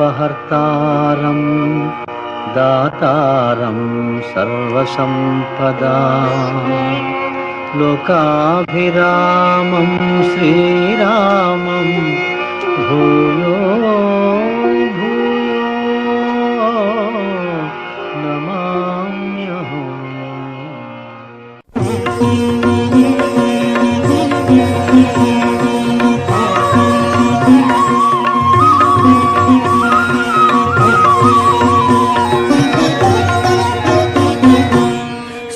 ఆపదామపహర్తారం దాతారం సర్వసంపదాం లోకాభిరామం శ్రీరామం భూయో భూయో నమామ్యహం.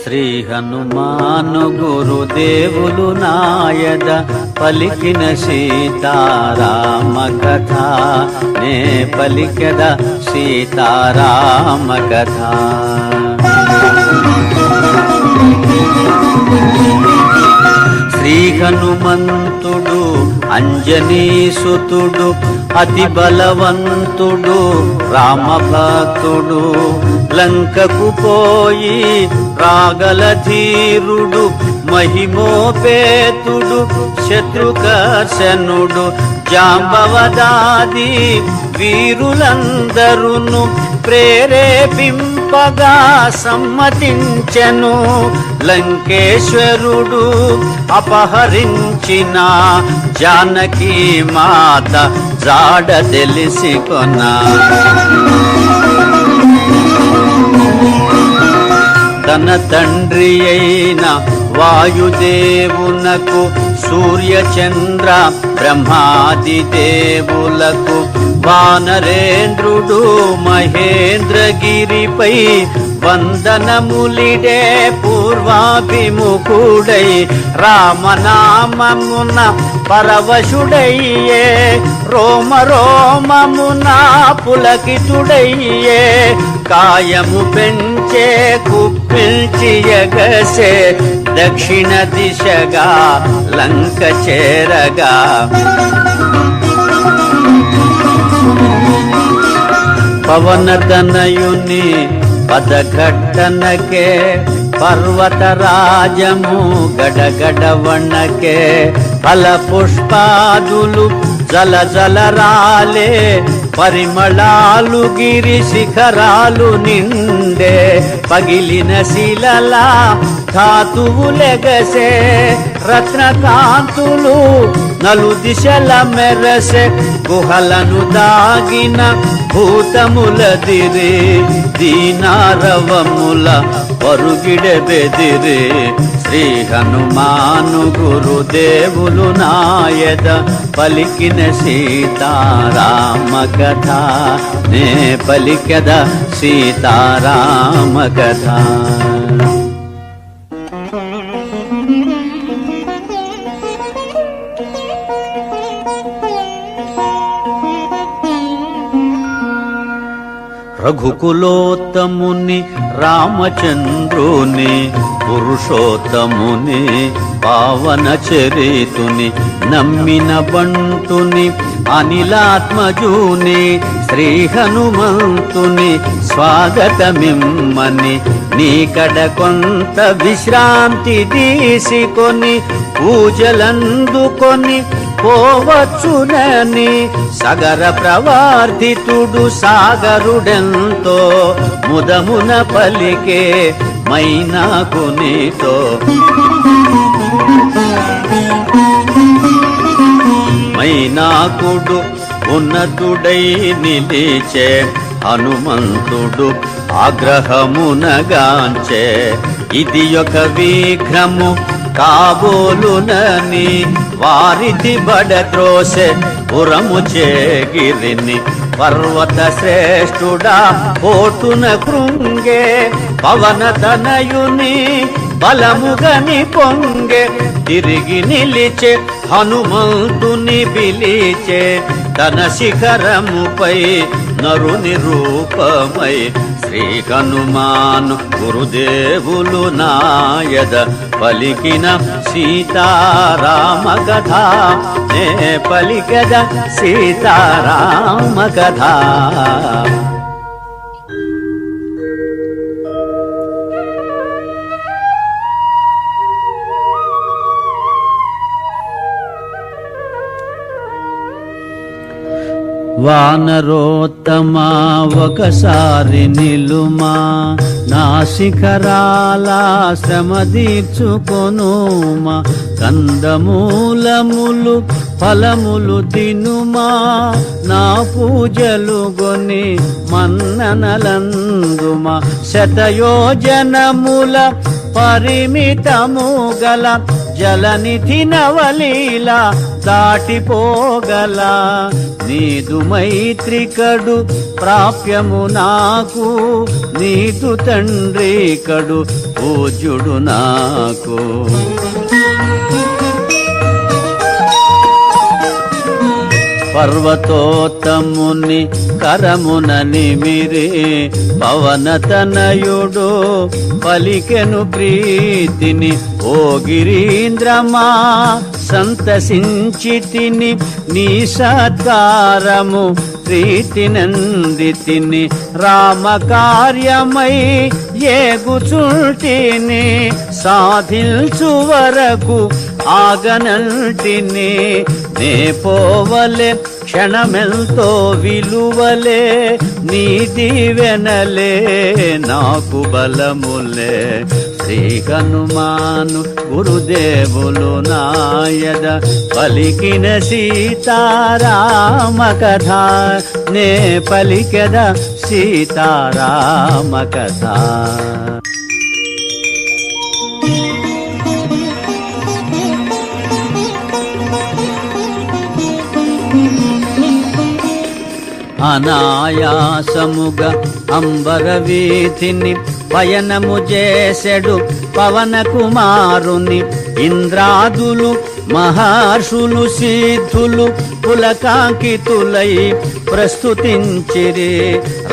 శ్రీ హనుమాను గురుదేవులు నాయద పలికిన సీతారామ కథ నే పలికెద సీతారామ కథ. శ్రీ హనుమంతుడు అంజనీసుతుడు అతి బలవంతుడు రామభక్తుడు లంకకు పోయి రాగల ధీరుడు మహిమోపేతుడు శత్రుకర్షణుడు జాంబవదాది వీరులందరును ప్రేరేపింపగా సమ్మతించెను. లంకేశ్వరుడు అపహరించిన జానకీ మాత జాడ తెలిసి కొన. తన తండ్రి అయిన వాయుదేవునకు సూర్యచంద్ర బ్రహ్మాది దేవులకు వానరేంద్రుడు మహేంద్రగిరిపై వందనములిడే పూర్వాభిముఖుడై రామనామమున పరవశుడయ్యే రోమ రోమమున పులకితుడయ్యే కాయము పెంచే కుప్పిల్చి ఎగసే దక్షిణ దిశగా లంక చేరగా. పవనతనయుని పదఘట్టనకే పర్వతరాజము గడగడ వణకే ఫల పుష్పాదులు జల జల రాలే పరిమళాలు గిరి శిఖరాలు నిండే పగిలిన శిలలా ధాతువులెగసే రత్నకాంతులు నలు దిశల మెరసే గుహలను దాగిన భూతములదిరే దీనారవముల పరుగిడె బెదిరే. శ్రీ హనుమాను గురుదేవులు నాయద పలికిన సీతారామ కథ నే పలికెద సీతారామ కథ. రఘుకులోత్తముని రామచంద్రుని పురుషోత్తముని పావన చరితుని నమ్మిన బంటుని అనిలాత్మజుని శ్రీ హనుమంతుని స్వాగతమిమ్మని నీకడ కొంత విశ్రాంతి తీసుకొని పూజలందుకొని పోవచ్చునని సగర ప్రవర్తితుడు సాగరుడెంతో ముదమున పలికే మైనాకునితో. మైనాకుడు ఉన్నతుడై నిలిచే హనుమంతుడు ఆగ్రహమునగాంచే ఇది ఒక విఘ్నము కాబోలునని వారిది బడద్రోసె పురము చేగిరిని పర్వత శ్రేష్ఠుడా పోటున కృంగే పవన తనయుని బలముగని పొంగే తిరిగి నిలిచే హనుమంతుని పిలిచే తన శిఖరముపై నరుని రూపమై. శ్రీ హనుమాను గురుదేవులు నాయద పలికిన సీతారామ కథ నే పలికద సీతారామ కథ. వానరోత్తమా ఒకసారి నిలుమా, నా శిఖరాల శ్రమ తీర్చుకొనుమా, కందమూలములు ఫలములు తినుమా, నా పూజలు గొని మన్ననలందుమా, శతయోజనముల పరిమితము గల జలనిధి నవలీల దాటిపోగల, నీదు మైత్రికడు ప్రాప్యము నాకు, నీదు తండ్రి కడు పూజ్యుడు నాకు. పర్వతోత్తముని కరమున నిమిరి పవనతనయుడు పలికెను ప్రీతిని, ఓ గిరీంద్రమా సంతసించితిని, నీ సత్కారము ప్రీతినందితిని, రామకార్యమై ఏగుచుంటిని, సాధించు వరకు ఆగనంటిని, నే పోవలే క్షణమెంతో విలువలే, నీ దీవెనలే నాకు బలములే. శ్రీ హనుమాను గురుదేవులు నాయద పలికిన సీతారామ కథ, నే పలికెద సీతారామ కథ. అనాయాసముగా అంబరవీధిని పయనము చేసెడు పవన కుమారుని, ఇంద్రాదులు మహర్షులు సిద్ధులు పులకాంకితులై ప్రస్తుతించిరి,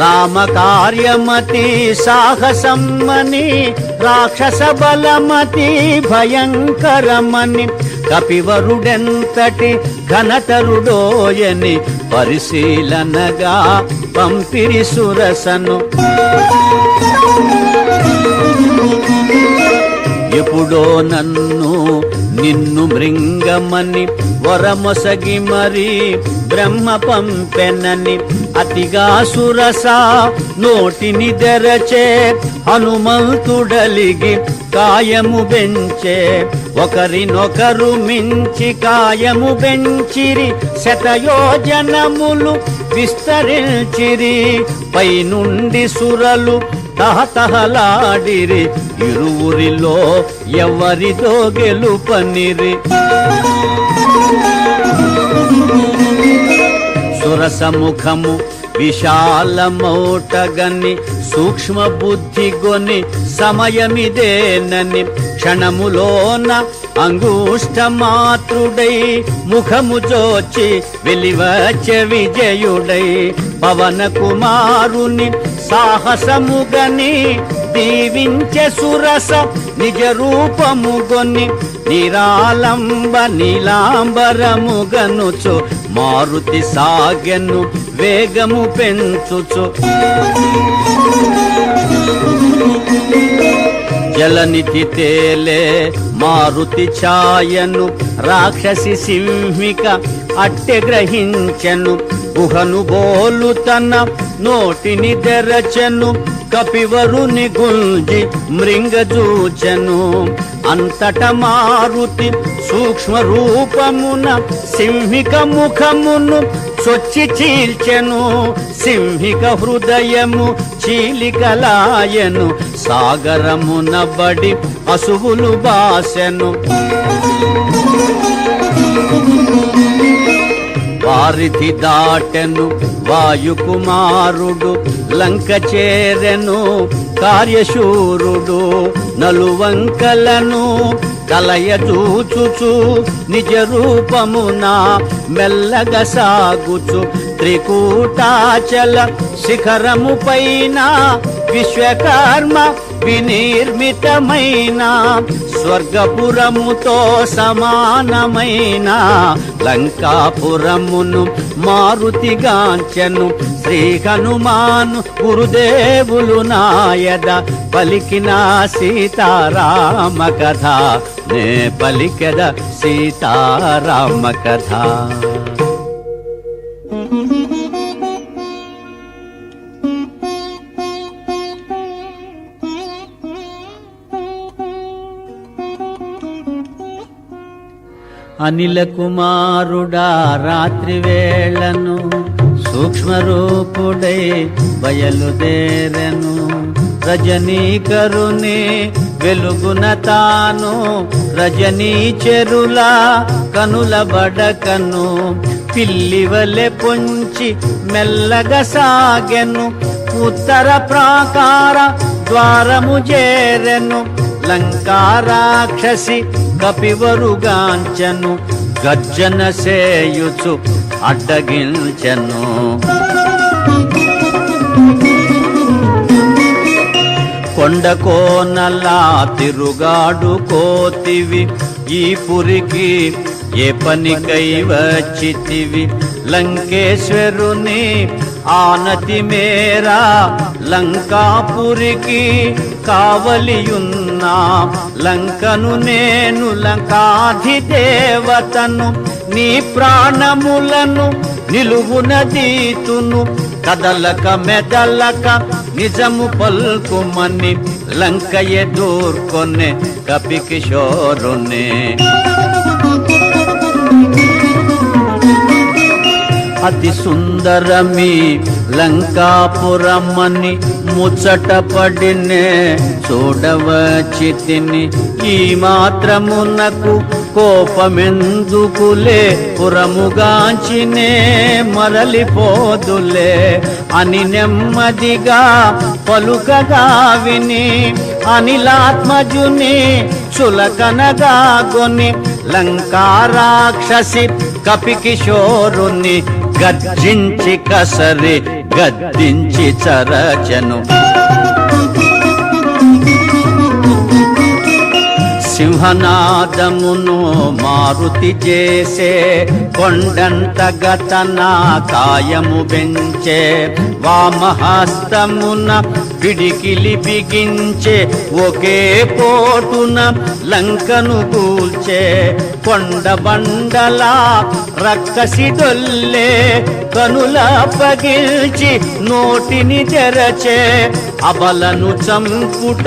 రామకార్యమతి సాహసమ్మని, రాక్షస బలమతి భయంకరమని, కపివరుడెంతటి ఘనతరుడోయని పరిశీలనగా పంపిరి సురసను. ఎప్పుడో నన్ను నిన్ను మృంగమని వరమొసగి మరి బ్రహ్మ పంపెనని, అతిగా సురస నోటిని తెరచే హనుమంతుడలిగి కాయము బెంచే, ఒకరినొకరు మించి కాయము బెంచిరి, శతయోజనములు విస్తరించిరి, పైనుండి సురలు తహతహలాడిరి, ఇరువురిలో ఎవరిదో గెలుపనిరి. సురసముఖము విశాలమౌటగని, సూక్ష్మ బుద్ధి గొని సమయమిదేనని, క్షణములోన అంగుష్ట మాతృడై ముఖము జోచి వెలివచ్చే విజయుడై, పవన కుమారుని సాహసముగని దీవించే సురస నిజ రూపముగొని, నిరాలంబ నీలాంబరముగనుచు మారుతి సాగెను వేగము పెంచుచు. జలనిధి తేలే మారుతి ఛాయను రాక్షసి సింహిక అట్టె గ్రహించెను, గుహను బోలు తన నోటిని తెరచెను, కపివరుని గుంజి మృంగజూచెను, అంతట మారుతి సూక్ష్మ రూపమున సింహిక ముఖమును చొచ్చి చీల్చెను, సింహిక హృదయము చీలికలాయను, సాగరమున బడి అసువులు బాసెను. వారిధి దాటెను వాయుకుమారుడు, లంక చేరెను కార్యశూరుడు, నలువంకలను కలయచూచుచు నిజ రూపమున మెల్లగ సాగుచు, త్రికూటాచల శిఖరము పైన విశ్వకర్మ వినిర్మితమైన, స్వర్గపురముతో సమానమైన లంకాపురమును మారుతిగాంచెను, శ్రీ హనుమాను గురుదేవులు నాయద పలికిన సీతారామ కథ, నే పలికెద సీతారామ కథ. అనిల కుమారుడా రాత్రి వేళను సూక్ష్మరూపుడై బయలుదేరెను. రజనీకరుని వెలుగున తాను రజనీచెరుల కనుల బడకను పిల్లివలె పొంచి మెల్లగా సాగెను. ఉత్తర ప్రాకార ద్వారము చేరెను. లంకారాక్షసి కపివరుగాంచెను. గర్జన సేయుచు అడ్డగించెను. కొండ కోనలా తిరుగాడు కోతివి, ఈ పురికి ఏ పనికై వచ్చితివి? లంకేశ్వరుని ఆనతి మేరా లంకాపురికి కావలియున్నా. లంకను నేను లంకాధిదేవతను, నీ ప్రాణములను నిలువున దీతును. కదలక మెదలక నిజము పల్కుమని లంక ఎదుర్కొనే కపికిశోరునే. అతి సుందరమి లంకాపురమని ముచ్చట పడినే చూడవచ్చితిని. ఈ మాత్రమునకు కోపమెందుకులే, పురముగాంచినే మరలిపోదులే అని నెమ్మదిగా పలుకగా విని అనిలాత్మజుని చులకనగా గొని లంకారాక్షసి కపికిశోరుని గర్జించి కసరి గద్దించి చరచను. సింహనాదమును మారుతి చేసే కొండంతగతన కాయము పెంచే. వామహస్తమున పిడికిలి బిగించే ఒకే పోటున లంకను కూల్చే. కొండ బండలా రక్కసి దొల్లే కనుల పగిల్చి నోటిని తెరచే. అబలను చంపుట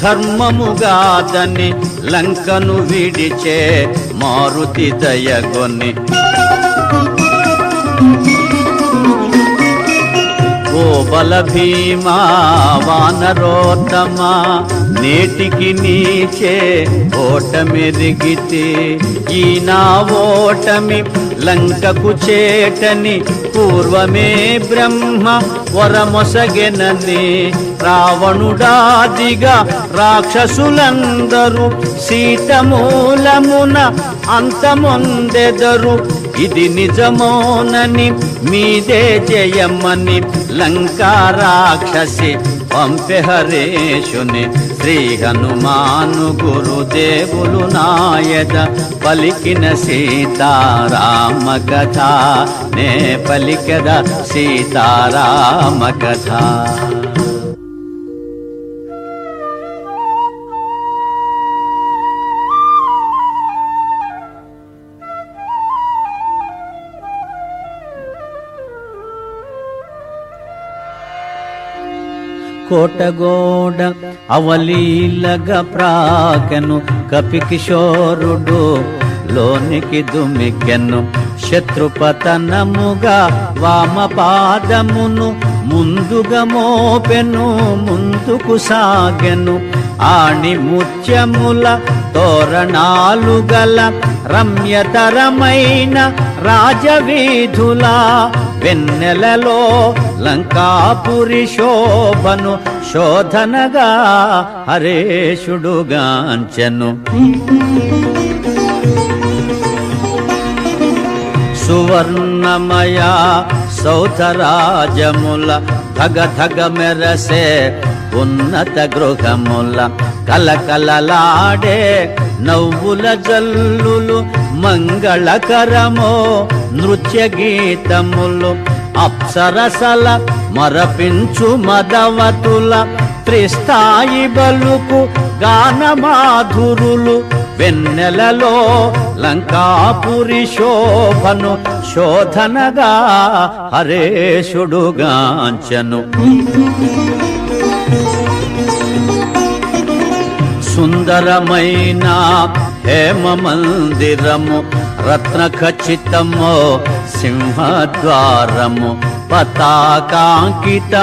ధర్మముగాదని లంకను విడిచే మారుతి దయగొని. ఓ బల భీమా వానరోత్తమా, నేటికి నీచే ఓటమెరిగితే. ఈ నా ఓటమి లంకకు చేటని పూర్వమే బ్రహ్మ వరమొసగెనని. రావణుడాదిగా రాక్షసులందరూ సీతమూలమున అంతమొందెదరు. ఇది నిజమోనని మీదే జయమని లంకా రాక్షసి పంపె హరేషుని. శ్రీ హనుమాను గురుదేవులు నాయద పలికిన సీతారామ కథ, నే పలికద సీతారామ కథ. కోటగోడ అవలీలగా ప్రాకెను కపికిశోరుడు లోనికి దుమికెను. శత్రుపతనముగా వామపాదమును ముందుగా మోపెను, ముందుకు సాగెను. ఆణి ముత్యముల తోరణాలు గల రమ్యతరమైన రాజవీధుల వెన్నెలలో లంకాపురి శోభను శోధనగా హరేషుడుగాంచెను. సువర్ణమయ సౌధరాజముల ధగ ధగ మెరసే ఉన్నత గృహముల కలకలలాడే నవ్వుల జల్లులు మంగళకరమో నృత్య గీతములు. అప్సరసల మరపించు మదవతుల త్రిస్థాయి బలుకు గానమాధురులు. వెన్నెలలో లంకాపురి శోభను శోధనగా హరేషుడుగాంచెను. సుందరమైన హేమ మందిరము రత్న ఖచ్చితము సింహద్వారము పతాకాంకిత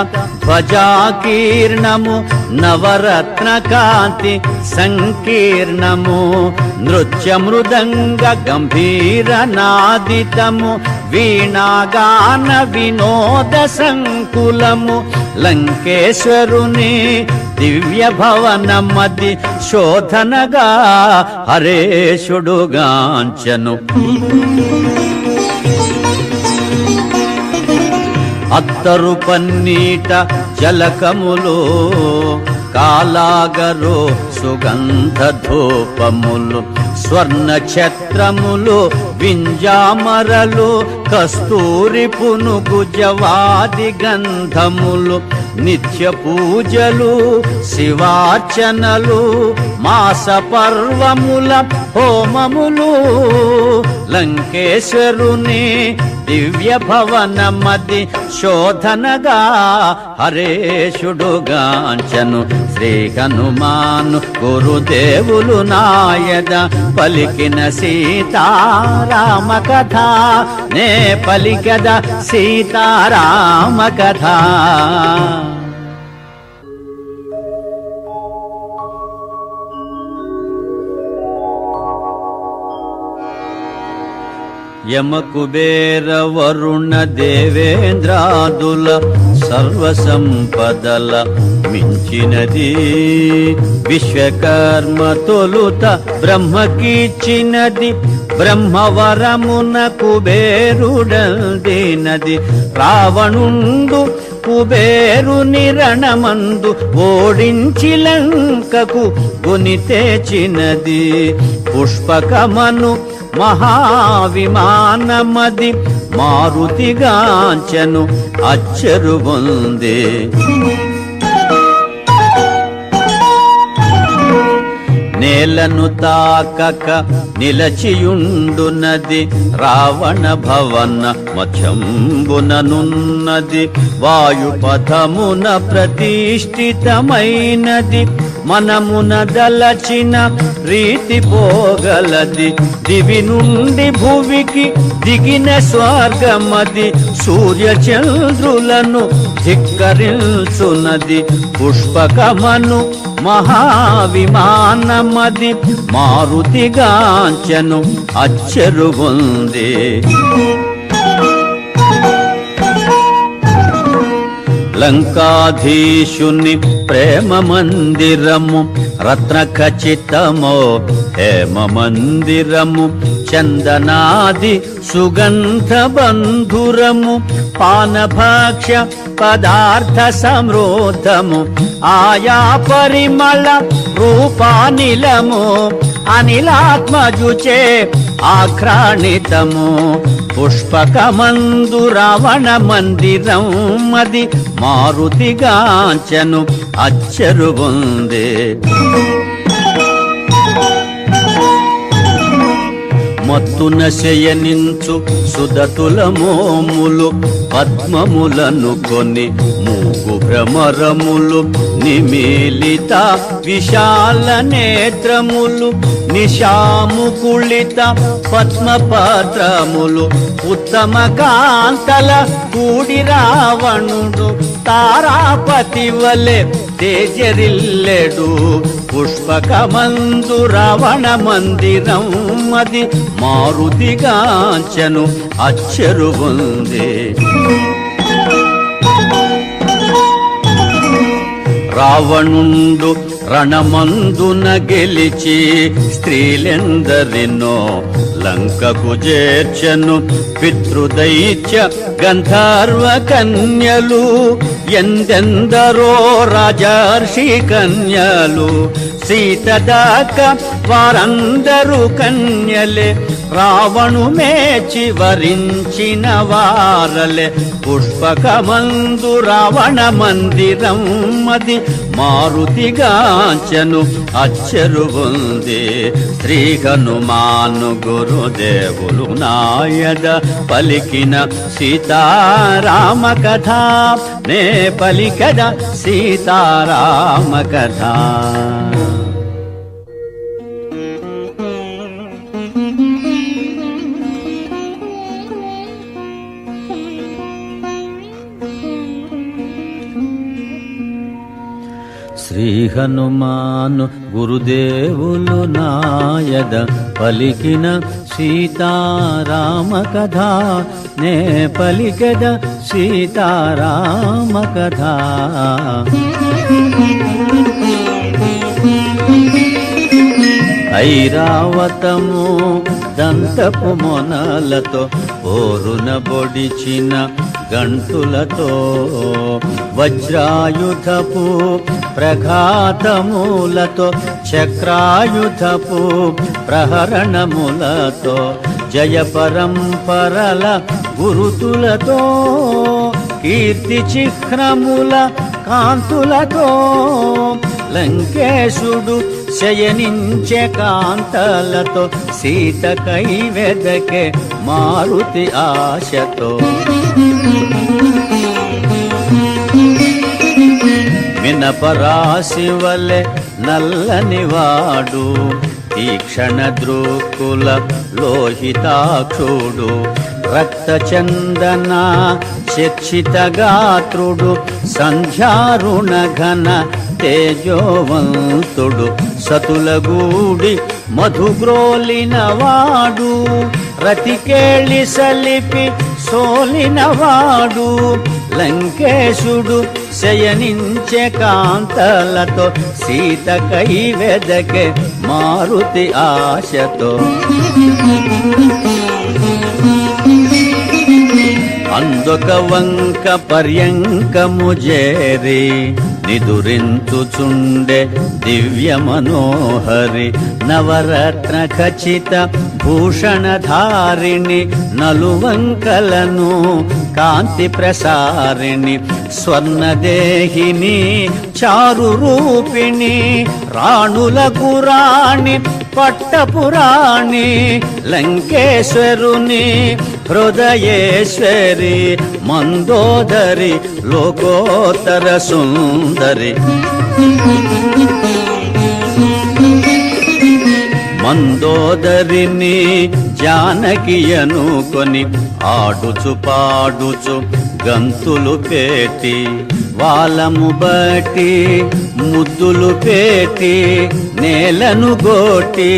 ధ్వజాకీర్ణము నవరత్న కాంతి సంకీర్ణము నృత్య మృదంగ గంభీర నాదితము వీణాగాన వినోద సంకులము లంకేశ్వరుని దివ్య భవనమది శోధనగా హరేశుడుగాంచెను అత్తరు పన్నీట జలకములు కాలాగరు సుగంధ ధూపములు స్వర్ణ ఛత్రములు వింజామరలు కస్తూరి పునుగు జవాది గంధములు నిత్య పూజలు శివార్చనలు మాస పర్వముల హోమములు లంకేశ్వరుని దివ్య భవనమది శోధనగా హరేశుడుగాంచెను శ్రీ హనుమాను గురుదేవులు నాయద పలికిన సీతారామ కథ నే పలికద సీతారామ కథ యమ కుబేర వరుణ దేవేంద్రాదుల సర్వ సంపదల మించినది విశ్వకర్మ తొలుత బ్రహ్మకిచ్చినది బ్రహ్మవరమున కుబేరుడందినది రావణుండు కుబేరుని రణమందు ఓడించి లంకకు గుని తెచ్చినది పుష్పకమను మహావిమానమది మారుతిగాంచెను అచ్చరు పొందే నేలను తాకక నిలచియుండునది రావణ భవన మధ్యంబుననున్నది వాయుపథమున ప్రతిష్ఠితమైనది మనమున దలచిన రీతి పోగలది దివి నుండి భువికి దిగిన స్వర్గమది సూర్యచంద్రులను ధిక్కరించునది పుష్పకమను మహావిమానమది మారుతిగాంచెను అచ్చరు పొందే లంకాధీశుని ప్రేమ మందిరము రత్న ఖచ్చితమో హేమ మందిరము చందనాది సుగంధ బంధురము పానభాక్ష్య పదార్థ సమృద్ధము ఆయా పరిమళ రూపానిలము అనిలాత్మజుచే ఆఘ్రాణితము పుష్పకమందు రావణ మందిరం మది మారుతిగాంచెను అచ్చరు పొందే మత్తున శయనించు సుదతుల మోములు పద్మములను కొని మూగు భ్రమరములు నిమీలిత విశాల నేత్రములు నిశాముకుళిత పద్మపత్రములు ఉత్తమ కాంతల కూడి రావణుడు తారాపతి వలె తేజరిల్లెడు పుష్పకమందు రావణ మందిరం మది మారుతిగాంచెను అచ్చరు పొందే రావణుండు రణమందున గెలిచి స్త్రీలెందరినో లంకకు చేర్చెను పితృదైత్య గంధర్వ కన్యలు ఎందెందరో రాజర్షి కన్యలు సీత దాకా వారందరూ కన్యలే రావణు మేచి వరించిన వారలే పుష్పకమందు రావణ మందిరం మది మారుతిగాంచెను అచ్చరు పొందే శ్రీ హనుమాను గురుదేవులు నాయద పలికిన సీతారామ కథ నే పలికద సీతారామ కథ శ్రీ హనుమాను గురుదేవులు నాయద పలికిన సీతారామ కథ నే పలికెద సీతారామ కథ. ఐరావతము దంతపు మొనలతో ఓరున బొడిచిన గంటులతో వజ్రాయుధపు ప్రఘాతములతో చక్రాయుధపు ప్రహరణములతో జయ పరంపరల గురుతులతో కీర్తి చిహ్నముల కాంతులతో లంకేశుడు శయనించే కాంతలతో సీత కైవెదకే మారుతి ఆశతో. మినపరాశి వలె నల్లనివాడు తీక్షణ దృక్కుల లోహితాక్షుడు రక్త చందన శిక్షిత గాత్రుడు సంధ్యారుణ ఘన తేజోవంతుడు సతులగూడి మధుగ్రోలినవాడు రతికేళి సలిపి సోలినవాడు లంకేశుడు శయనించే కాంతలతో సీత కైవెదకే మారుతి ఆశతో. అందొక వంక పర్యంకము చేరి నిదురించుచుండే దివ్య మనోహరి నవరత్న ఖచిత భూషణధారిణి నలువంకలను కాంతి ప్రసారిణి స్వర్ణదేహిని చారు రూపిణి రాణులకు రాణి పట్టపురాణి లంకేశ్వరుని హృదయేశ్వరి మందోదరి లోకోత్తర సుందరి. మందోదరిని జానకి అనుకొని ఆడుచు పాడుచు గంతులు పేటి వాలము బట్టి ముద్దులు పేటి నేలను గోటి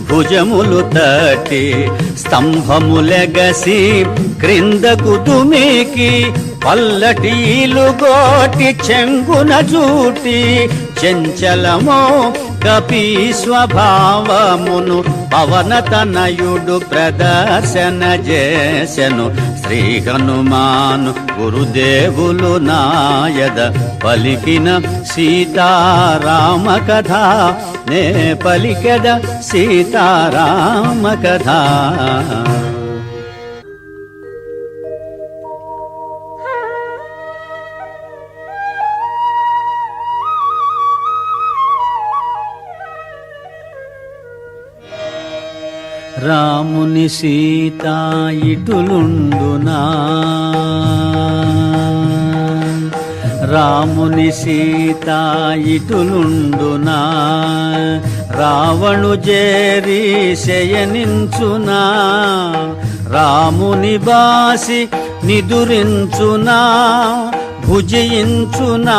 భుజములు తట్టి స్తంభములెగసి క్రిందకు దుమికి పల్లటీలు గోటి చెంగున జూటి చెంచలమో కపి స్వభావమును పవనతనయుడు ప్రదర్శన చేసెను. శ్రీ హనుమాను గురుదేవులు నాయద పలికిన సీతారామ కథ నే పలికెద సీతారామ కథ. రాముని సీత ఇటులుండునా రాముని సీత ఇటులుండునా రావణు జేరి శయనించునా రాముని బాసి నిదురించునా భుజించునా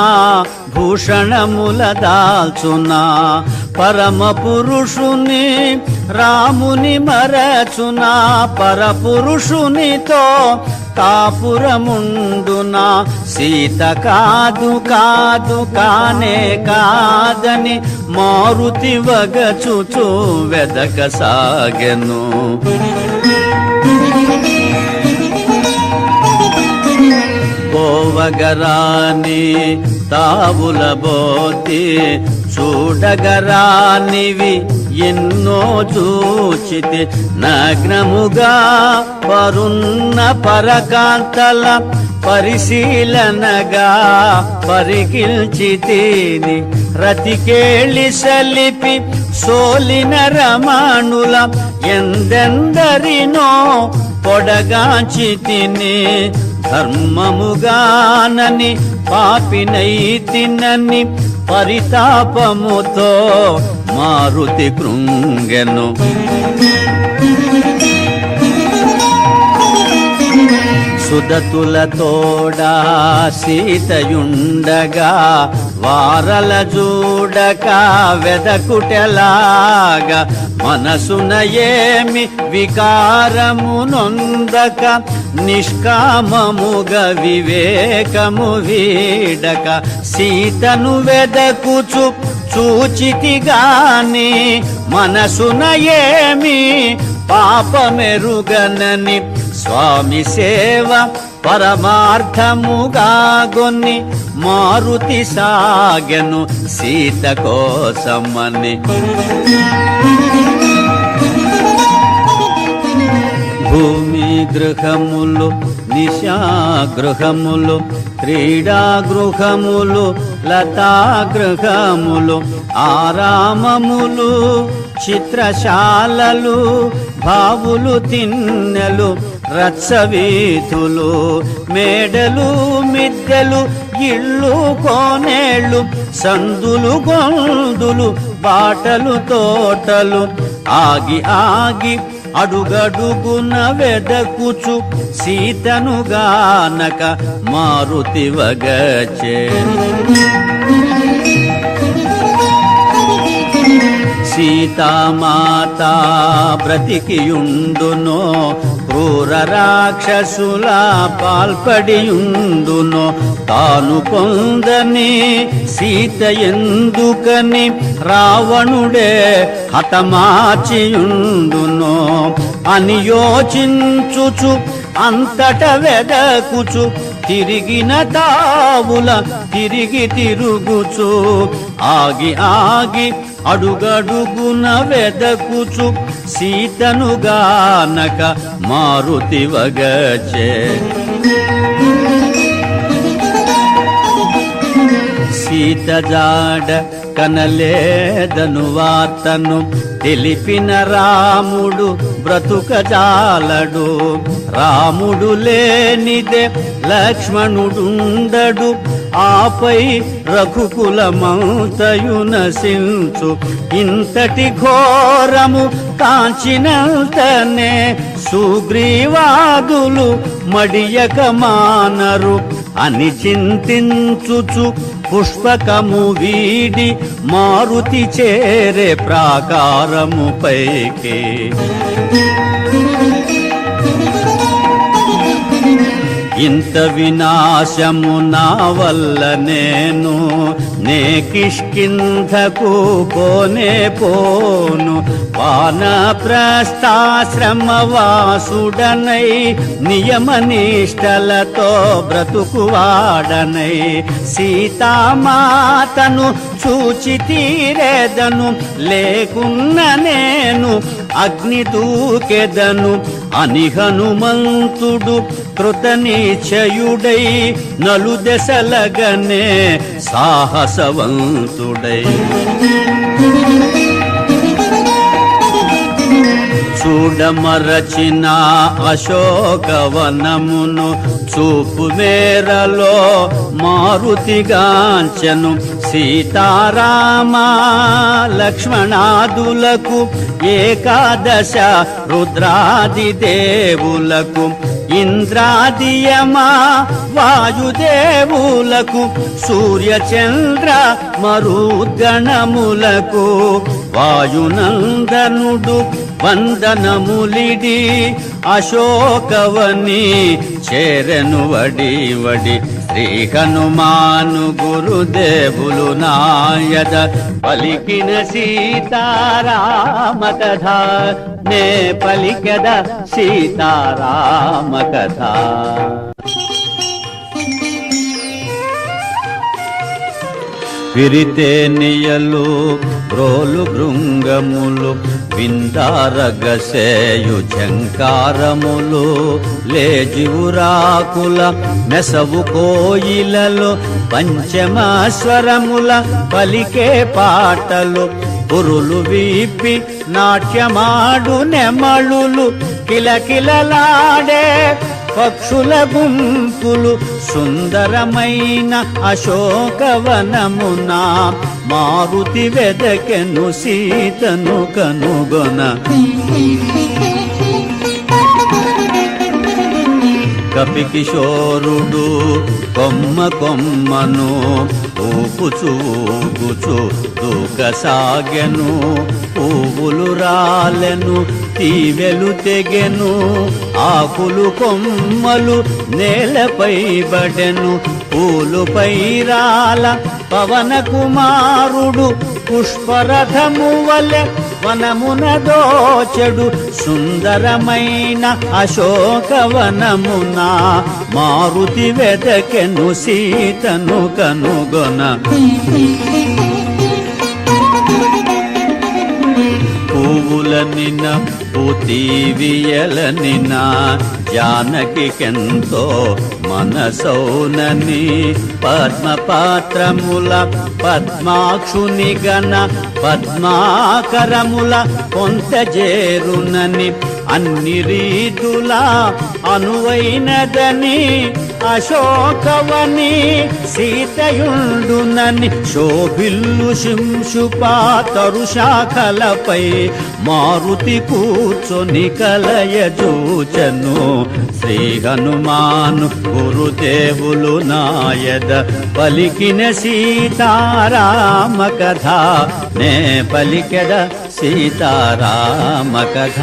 భూషణముల దాల్చునా పరమ పురుషుని రాముని మరచునా పరపురుషునితో కాపురముండునా సీత కాదు కాదు కానే కాదని మారుతి వగచుచు వెదక సాగెను. పోవగరాని తావుల బోతి చూడగరానివి ఎన్నో చూచితి నగ్నముగా పరున్న పరకాంతల పరిశీలనగా పరికిల్చితిని రతికేళి సలిపి సోలిన రమణుల ఎందెందరినో పొడగాంచితిని ధర్మముగానని పాపినైతినని పరితాపముతో మారుతి కృంగెను. సుదతుల తోడా సీతయుండగా వారల చూడక వెదకుటెలాగా మనసున ఏమి వికారము నొందక నిష్కామముగ వివేకము వీడక సీతను వెదకుచు చూచితిగాని మనసున ఏమి పాపమెరుగనని స్వామి సేవ పరమార్థముగా గొన్ని మారుతి సాగెను సీత కోసమని. భూమి గృహములు నిశాగృహములు క్రీడాగృహములు లతాగృహములు ఆరామములు చిత్రశాలలు భావులు తిన్నెలు రత్సవీధులు మేడలు మిద్దెలు ఇళ్ళు కోనేళ్ళు సందులు గొందులు బాటలు తోటలు ఆగి ఆగి అడుగడుగున వెదకుచు సీతను గానక మారుతి వగచే. సీతామాత బ్రతికియుండునో క్రూర రాక్షసుల పాల్పడియుండునో తాను పొందని సీత ఎందుకని రావణుడే హతమార్చియుండునో అని యోచించుచు అంతట వెదకుచు తిరిగిన తావుల తిరిగి తిరుగుచు ఆగి ఆగి అడుగడుగున వెదకుచు సీతను గానక మారుతి వగచే. సీత జాడ కనలేదను వార్తను తెలిపిన రాముడు బ్రతుకజాలడు. రాముడు లేనిదే లక్ష్మణుడుండడు ఆపై రఘుకులమంతయు నశించు. ఇంతటి ఘోరము కాంచినంతనే సుగ్రీవాదులు మడియక మానరు అని చింతించుచు పుష్పకము వీడి మారుతి చేరే ప్రాకారము పైకి. ఇంత వినాశము నా వల్ల నే కిష్కింధకు పోనే పోను. వానప్రస్థాశ్రమవాసుడనై నియమనిష్టలతో బ్రతుకువాడనై సీతామాతను చూచి తీరేదను లేకున్న నేను అగ్ని దూకెదను అని హనుమంతుడు కృతనిశ్చయుడై నలుదెసలగనే సాహసవంతుడై. చూడమరచిన అశోకవనమును చూపు మేరలో మారుతిగాంచెను. సీతారామ లక్ష్మణాదులకు ఏకాదశ రుద్రాది దేవులకు ఇంద్రాదియమా వాయుదేవులకు సూర్యచంద్ర మరుద్గణములకు వాయునందనుడు వందనములిడి అశోకవని చేరెను వడి వడి. శ్రీ హనుమాను గురుదేవులు నాయద పలికిన సీతారామ కథ నే పలికద సీతారామ కథ. విరితేనియలు బ్రోలు భృంగములు విందారగసేయు ఝంకారములు లేజివురాకుల మెసవు కోయిలలో పంచమస్వరముల పలికే పాటలు పురులు వీపి నాట్యమాడు నెమళులు కిలకిలలాడే పక్షుల గుంపులు సుందరమైన అశోకవనమున మారుతి వెదకెను సీతను కనుగొన. కపికిశోరుడు కొమ్మ కొమ్మను ఊపుచు ఊగుచు దూకసాగెను. పువ్వులు రాలెను, తీవెలు తెగెను, ఆకులు కొమ్మలు నేలపై బడెను. పూలుపై రాల పవన కుమారుడు పుష్పరథము వలె వనమున దోచెడు. సుందరమైన అశోకవనమున మారుతి వెదకెను సీతను కనుగొన. పువ్వులనిన పూతీవియలనిన జానకికెంతో మనసౌనని. పద్మపాత్రముల పద్మాక్షుని గణ పద్మాకరముల పొంతజేరునని. అన్ని రీతుల అనువైనదని అశోకవని సీతయుండునని. శోభిల్లు శింశుపా తరుశాఖలపై మారుతి కూర్చొని కలయజూచను. శ్రీ హనుమాను గురుదేవులు నాయద పలికిన సీతారామ కథ. నే పలికెద సీతారామ కథ.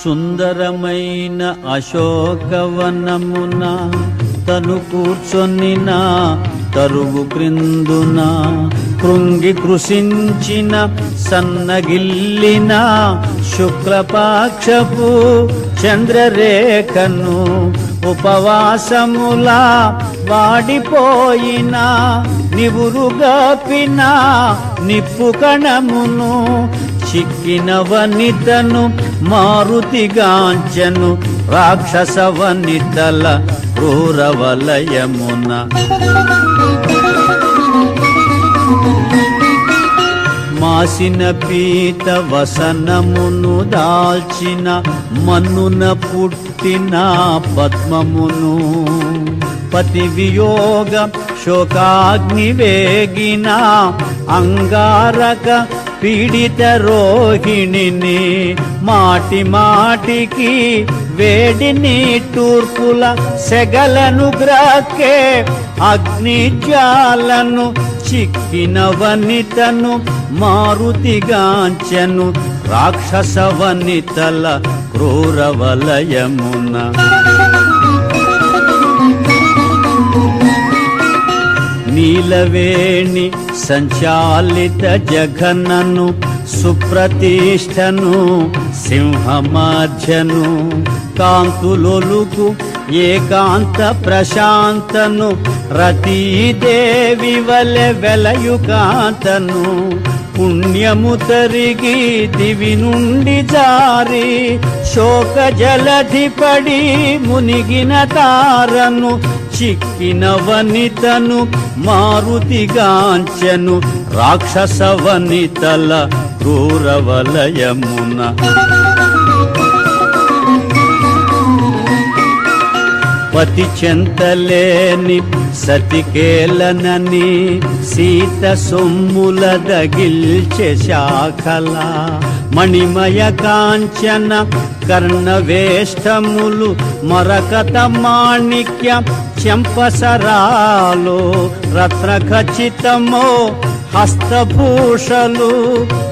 సుందరమైన అశోకవనమున తను కూర్చొనిన తరువు క్రిందున. కృంగి కృషించిన సన్నగిల్లిన శుక్లపాక్షపు చంద్రరేఖను. ఉపవాసముల వాడిపోయిన నివురుగాపిన నిప్పు కణమును. చిక్కిన వనితను మారుతిగాంచెను రాక్షస వనితల క్రూరవలయమున. మాసిన పీత వసనమును దాల్చిన మన్నున పుట్టిన పద్మమును. పతి వియోగ శోకాగ్ని వేగిన అంగారక పీడిత రోహిణిని. మాటి మాటికి వేడిని తూర్పుల సెగలను గ్రాకే అగ్నిజ్వాలను. చిక్కిన వనితను మారుతిగాంచెను రాక్షస వనితల క్రూరవలయమున. నీలవేణి సంచాలిత జఘనను సుప్రతిష్టను సింహమాధ్యను. కాంతులొలుకు ఏకాంత ప్రశాంతను రతీదేవి వలె వెలయుకాంతను. పుణ్యము తరిగి దివి నుండి జారి శోక జలధిపడి మునిగిన తారను. చిక్కిన వనితను మారుతిగాంచెను రాక్షస వనితల క్రూరవలయమున. పతి చెంతలేని సతికేలనని సీత సొమ్ముల దగిల్చె శాఖల. మణిమయ కాంచన కర్ణవేష్టములు మరకత మాణిక్య చెంపసరాలో. రత్నఖచితమో హస్తభూషలు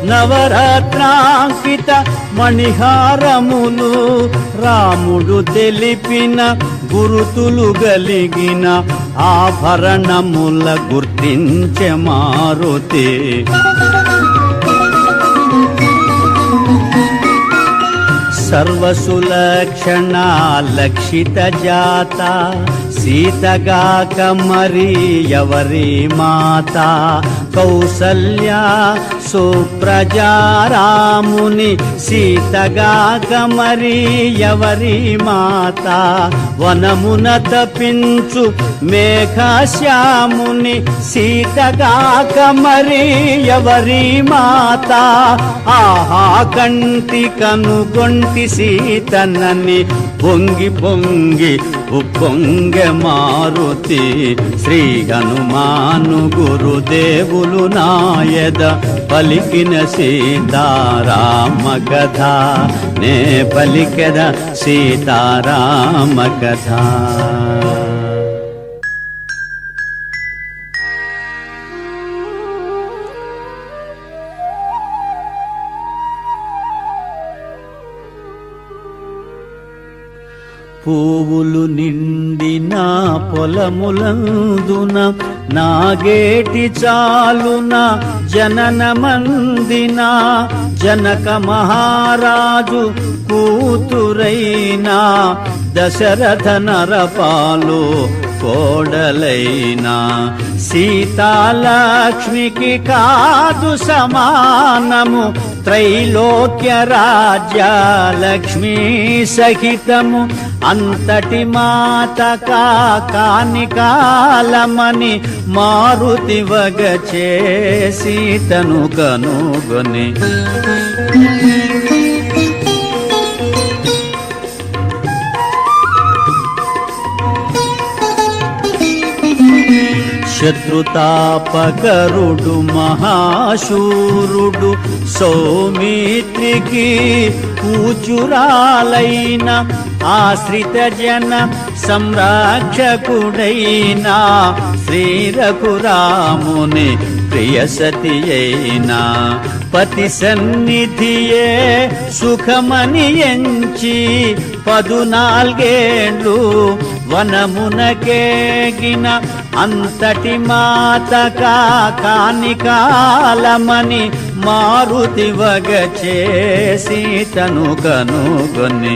నవరత్నాంకిత మణిహారములు. రాముడు తెలిపిన గురుతులు గలిగిన ఆభరణముల గుర్తించె మారుతి. సర్వసులక్షణ లక్షిత జాత సీతగాక మరి ఎవరి మాత. కౌసల్య సుప్రజారాముని సీతగాక మరి ఎవరి మాత. వనమున తపించు మేఘశ్యాముని సీతగాక మరి ఎవరి మాత. ఆహా కంటి కనుగొంటి సీతనని పొంగి పొంగి ఉప్పొంగె మారుతి శ్రీ హనుమాను గురుదేవులు నాయద పలికిన సీతారామ కథ నే పలికెద సీతారామ కథ. పువ్వులు నిండిన పొలములందున నాగేటి చాలున జనన మందిన జనక మహారాజు కూతురైనా దశరథ నరపాలు కోడలైనా సీతాలక్ష్మికి కాదు సమానము త్రైలోక్య రాజ్య లక్ష్మీ సహితము అంతటి మాత కాని కాలమని మారుతి వగచే సీతను కనుగొని శత్రుతాపకరుడు మహాశూరుడు సౌమిత్రికి కూచురాలైన ఆశ్రిత జన సంరక్షకుడైన శ్రీ రఘురాముని ప్రియసతి అయినా పతి సన్నిధియే సుఖమని ఎంచి 14 వనమునకేగిన అంతటి మాత కాని కాలమని మారుతి వగచే సీతను కనుగొని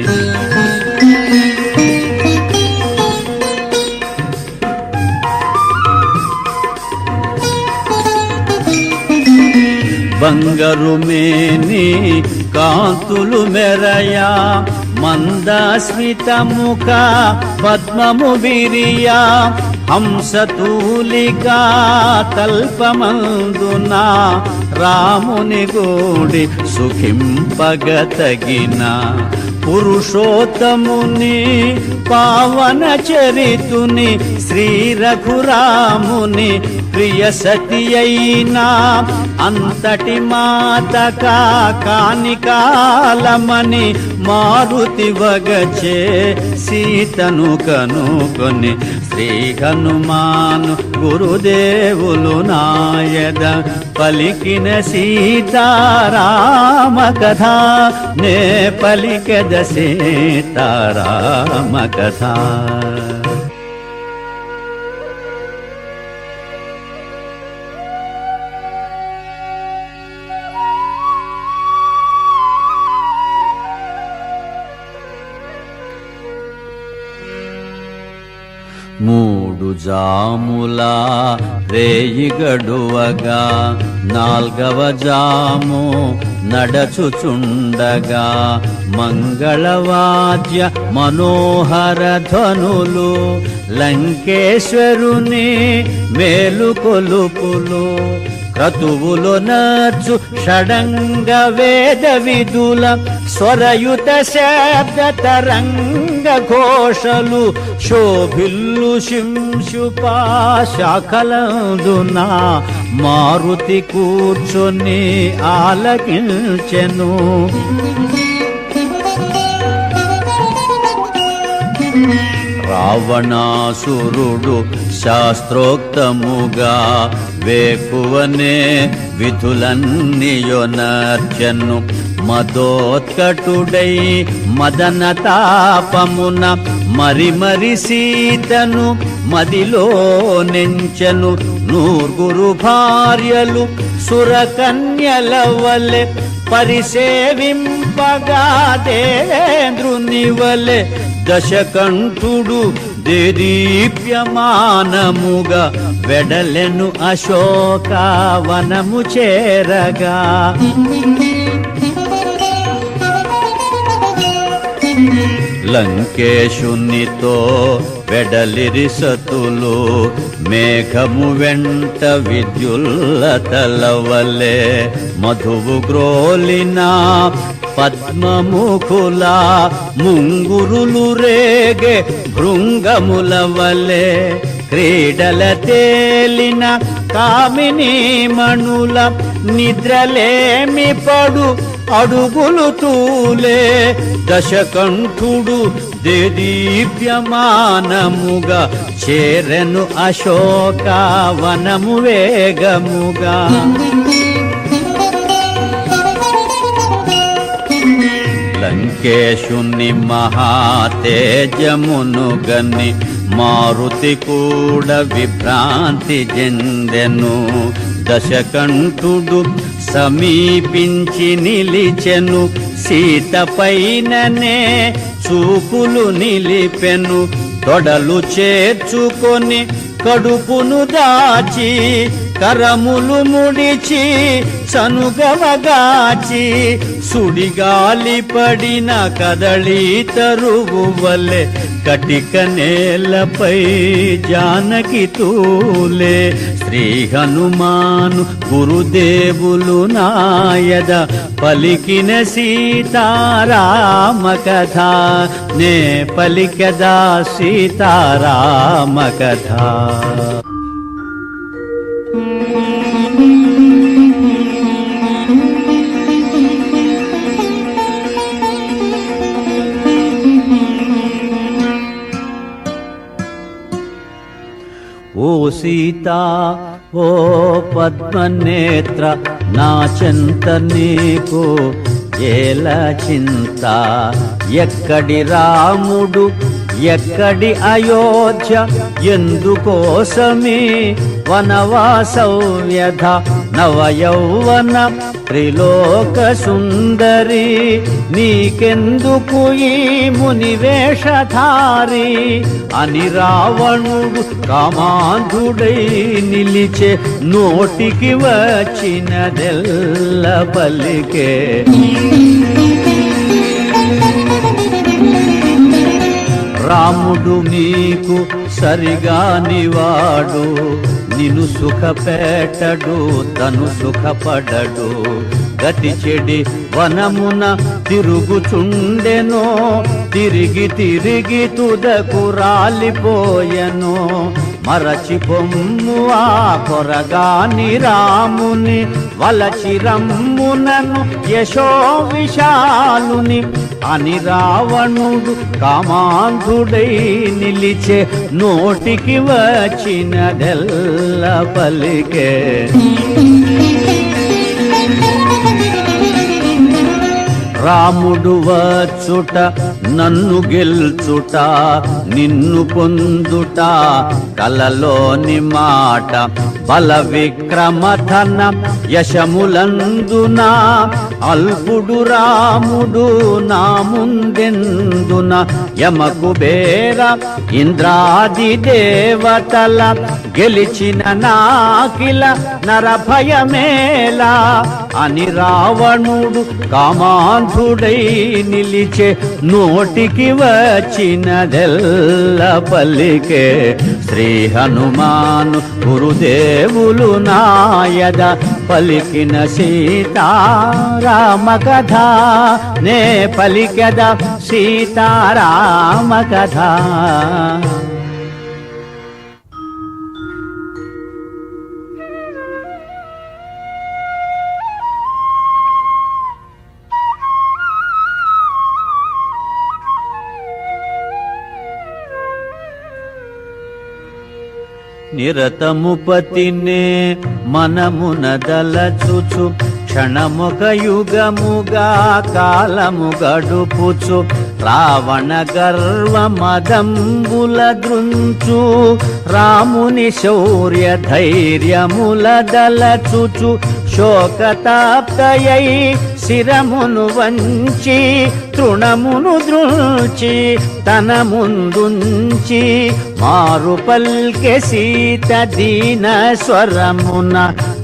బంగారు మేని కాంతులు మెరయా మందస్మిత ముఖ పద్మము విరియా హంసతూలికా తల్పమందున రాముని గూడి సుఖింపగతగిన పురుషోత్తముని పావన చరితుని శ్రీ రఘురాముని ప్రియ సతి అయినా అంతటి మాత కాని కాలమని మారుతి వగచే సీతను కనుగొని శ్రీ హనుమాను గురుదేవులు నాయద పలికిన సీతారామ కథ నే పలికెద సీతారామ కథ. మూడు జాముల రేయి గడువగా 4వ జాము నడచుచుండగా మంగళవాద్య మనోహర ధ్వనులు లంకేశ్వరుని మేలుకొలుపులు క్రతువులు నర్చు షడంగ వేద విదుల స్వరయుత శబ్ద తరంగ ఘోషలు శోభిల్లు శింశుపా శాఖలందున మారుతి కూర్చొని ఆలకించెను. రావణాసురుడు శాస్త్రోక్తముగా వేకువనే విధులన్నీయొనర్చెను. మదోత్కటుడై మదన తాపమున మరి సీతను మదిలో నెంచెను. 9 భార్యలు సురకన్యల వలె పరిసేవింపగా దేవేంద్రుని వలె దశకంఠుడు దేదీప్యమానముగా వెడలెను అశోకవనము చేరగా. లంకేశునితో వెడలిరి సతులు మేఘము వెంట విద్యుల్లతలవలే మధువు గ్రోలిన పద్మముఖుల ముంగురులు రేగే భృంగముల వలె క్రీడల తేలిన కామిని మణుల నిద్రలేమి పడు అడుగులు తూలే దశకంఠుడు దేదీప్యమానముగా చేరెను అశోక వనము వేగముగా లంకేశుని మహాతేజమును గని మారుతి కూడా విభ్రాంతి చెందెను దశకంఠుడు సమీపించి నిలిచెను సీత పైననే చూపులు నిలిపెను తొడలు చేర్చుకొని కడుపును దాచి కరములు ముడిచి సనుగవగాచి సుడిగాలి పడిన కదళీ తరువు వలె కటిక నేలపై జానకి తూలే శ్రీ హనుమాను గురుదేవులు నాయద పలికిన సీతారామ కథ నే పలికదా సీతారామ కథ. ఓ సీతా ఓ పద్మనేత్ర నా చింత నీకు ఏల చింత ఎక్కడి రాముడు ఎక్కడి అయోధ్య ఎందుకోసమే వనవాసవ్యధ నవయౌవన త్రిలోక సుందరి నీకెందుకు ఈ మునివేషధారి అని రావణుడు కామాంధుడై నిలిచే నోటికి వచ్చినదెల్ల పలికే రాముడు నీకు సరిగానివాడు నిన్ను సుఖపెట్టడు తను సుఖపడడు గతి చెడి వనమున తిరుగుచుండెనో తిరిగి తిరిగి తుదకు రాలిపోయెనో మరచి పొమ్ము ఆ కొరగాని రాముని వలచి రమ్మునను యశో విశాలుని అని రావణుడు కామాంధుడై నిలిచే నోటికి వచ్చినదెల్ల పలికే రాముడు వచ్చుట నన్ను గెల్చుట నిన్ను పొందుట కలలోని మాట బల విక్రమధన యశములందున అల్పుడు రాముడు నా ముందెందున యమకుబేర ఇంద్రాది దేవతల గెలిచిన నాకిల నరభయమేలా అని రావణుడు కామాంధుడై నిలిచే నోటికి వచ్చినదెల్ల పలికే శ్రీ హనుమాను గురుదేవులు నాయద పలికిన సీతారామ కథ నే పలికద సీతారామ కథ. నిరతము పతినే మనమున దలచుచు క్షణముక యుగముగా కాలము గడుపుచు రావణ గర్వ మదంబుల దృంచు రాముని శౌర్య ధైర్యముల దలచుచు శోకతాప్తయై శిరమును వంచి తృణమును దృంచి తన ముందుంచి మారు పల్కె సీత దీన స్వరమున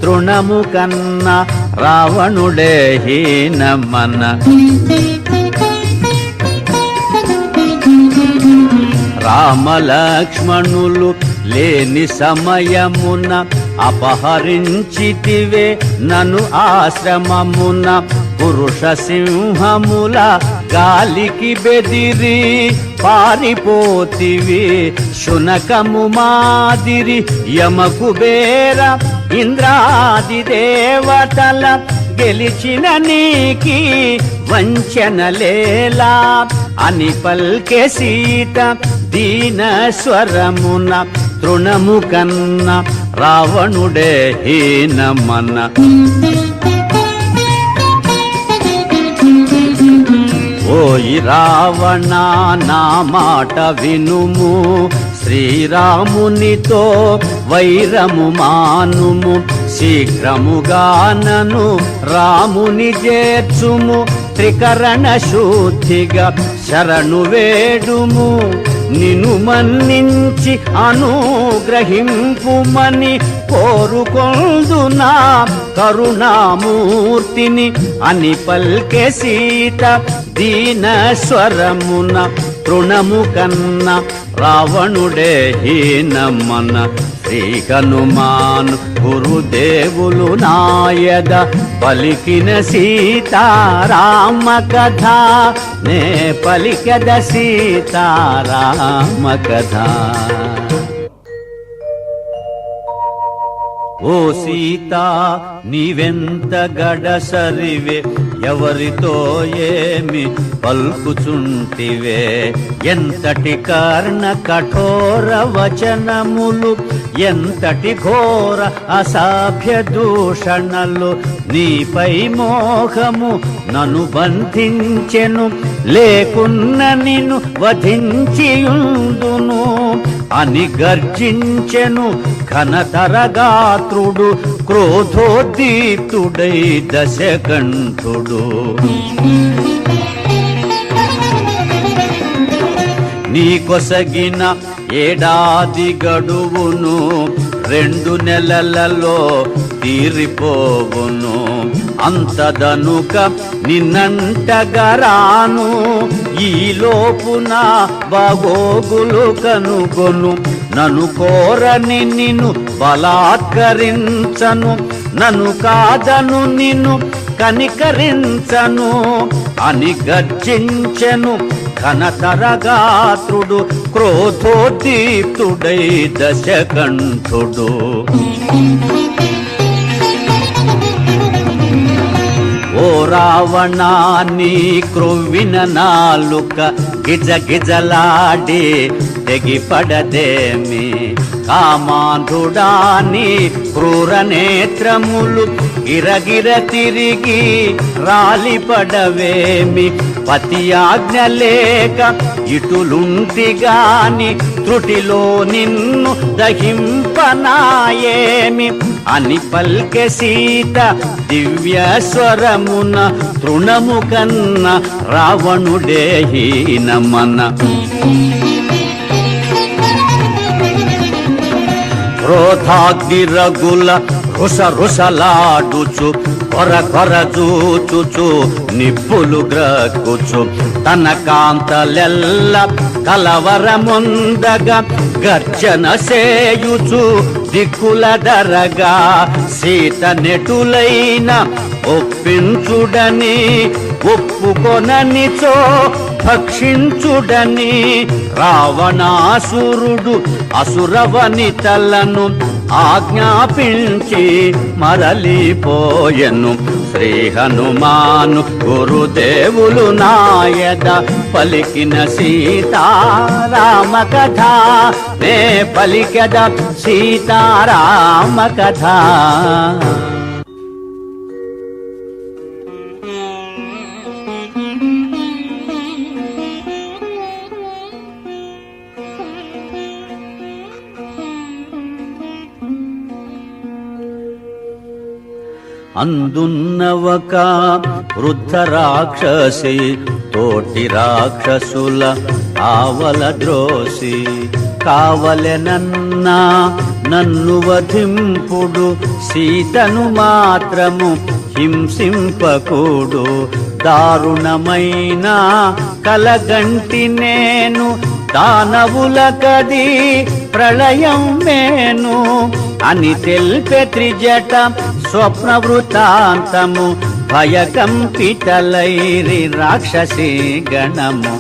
తృణము కన్న రావణుడే హీనమన రామలక్ష్మణులు లేని సమయమున అపహరించితివే నను ఆశ్రమమున పురుష సింహముల గాలికి బెదిరి పారిపోతివి శునకము మాదిరి యమకుబేర ఇంద్రాది దేవతల గెలిచిన నీకి వంచనలేలా అని పల్కె సీత దీన స్వరమున తృణము కన్న రావణుడే హీనమన ఓయి రావణ నా మాట వినుము శ్రీరామునితో వైరము మానుము శీఘ్రముగానను రాముని చేర్చుము త్రికరణ శుద్ధిగా శరణు వేడుము నిను మన్నించి అనుగ్రహింపుమని కోరుకొందునా కరుణామూర్తిని అని పల్కె సీత దీన స్వరమున తృణము కన్న రావణుడే హీనమన శ్రీ హనుమాను గురుదేవులు నాయద పలికిన సీతారామ కథ నే పలికద సీతారామ కథ ఓ సీత నీవెంత గడసరివే ఎవరితో ఏమి పల్కుచుంటివే ఎంతటి కర్ణ కఠోర వచనములు ఎంతటి ఘోర అసభ్య దూషణలు నీపై మోహము నన్ను బంధించెను లేకున్న నిన్ను వధించియుందును అని గర్జించెను ఘనతరగాత్రుడు క్రోధోద్దీప్తుడై దశకంఠుడు నీ కొసగిన ఏడాది గడువును 2 నెలలలో తీరిపోవును అంతదనుక నిన్నంటగరాను ఈ లోపున బాగోగులు కనుగొను నన్ను కోరని నిన్ను బలాత్కరించను నన్ను కాదను నిన్ను కనికరించను అని గర్జించెను ఘనతరగాత్రుడు క్రోధోద్దీప్తుడై దశకంఠుడు ఓ రావణా నీ క్రొవ్విన నాలుక గిజగిజలాడి తెగిపడదేమి కామాంధుడాని క్రూర నేత్రములు గిరగిర తిరిగి రాలిపడవేమి పతి ఆజ్ఞ లేక ఇటులుంటిగాని త్రుటిలో నిన్ను దహింపనాయేమి అని పల్కె సీత దివ్య స్వరమున తృణము కన్న రావణుడే హీనమన క్రోధాగ్ని రగుల రుసరుసలాడుచు కొర కొర చూచుచు నిప్పులు గ్రక్కుచు తన కాంతలెల్ల కలవరముందగా గర్జన సేయుచు దిక్కుల దరగా సీత నెటులైన ఒప్పించుడని ఒప్పుకొననిచో భక్షించుడని రావణాసురుడు అసురవనితలను ఆజ్ఞాపించి మరలిపోయెను శ్రీ హనుమాను గురుదేవులు నాయద పలికిన సీతారామ కథ నే పలికద సీతారామ కథ అందున్నవక వృద్ధ రాక్షసి తోటి రాక్షసుల ఆవల ద్రోసి కావలెనన్నా నన్ను వధింపుడు సీతను మాత్రము హింసింపకూడు దారుణమైన కలగంటి నేను దానవులకది ప్రళయం మేను అని తెల్పె త్రిజట స్వప్న వృత్తాంతము భయకంపితలైరి రాక్షసీ గణము.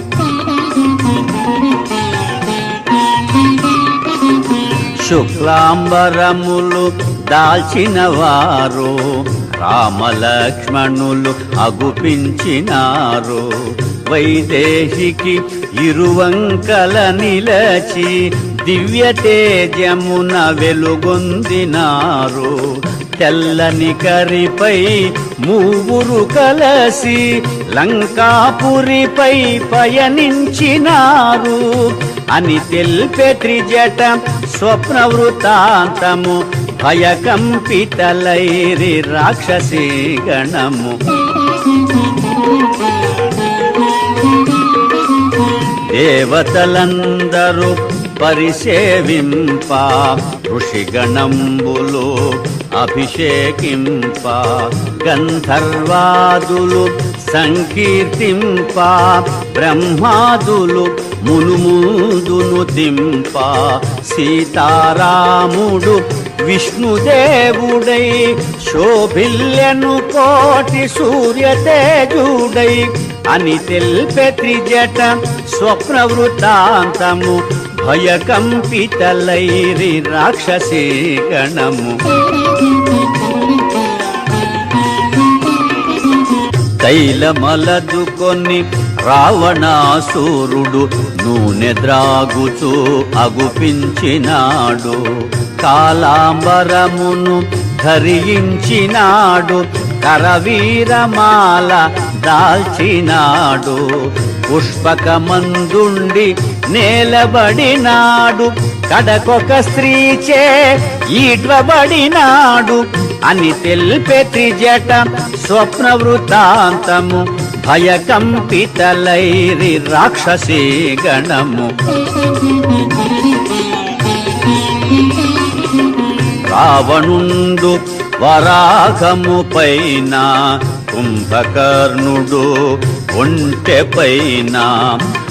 శుక్లాంబరములు దాల్చిన వారు రామలక్ష్మణులు అగుపించినారు. వైదేహికి ఇరువంకల నిలచి దివ్య తేజమున వెలుగొందినారు. తెల్లని కరిపై మూవురు కలసి లంకాపురిపై పయనించినారు అని తెల్పె త్రిజట స్వప్న వృత్తాంతము భయకంపితలైరి రాక్షసీ గణము. దేవతలందరూ పరిసేవింప ఋషిగణంబులు అభిషేకింప గంధర్వాదులు సంకీర్తింప బ్రహ్మాదులు మునుముందును తింప సీతారాముడు విష్ణుదేవుడై శోభిల్యను కోటి సూర్యతేజుడై అని తెల్పె త్రిజట స్వప్న వృత్తాంతము భయకంపితలైరి రాక్షసీ గణము. తైలమలదుకొని రావణాసురుడు నూనె ద్రాగుచూ అగుపించినాడు. కాలాంబరమును ధరించినాడు. కరవీరమాల దాల్చినాడు. పుష్పకమందుండి నేలబడినాడు. కడకొక స్త్రీచే ఈడ్వబడినాడు అని తెల్పె త్రిజట స్వప్న వృత్తాంతము భయకంపితలైరి రాక్షసీ గణము. రావణుండు వరాహము పైన కుంభకర్ణుడు ఒంటె పైన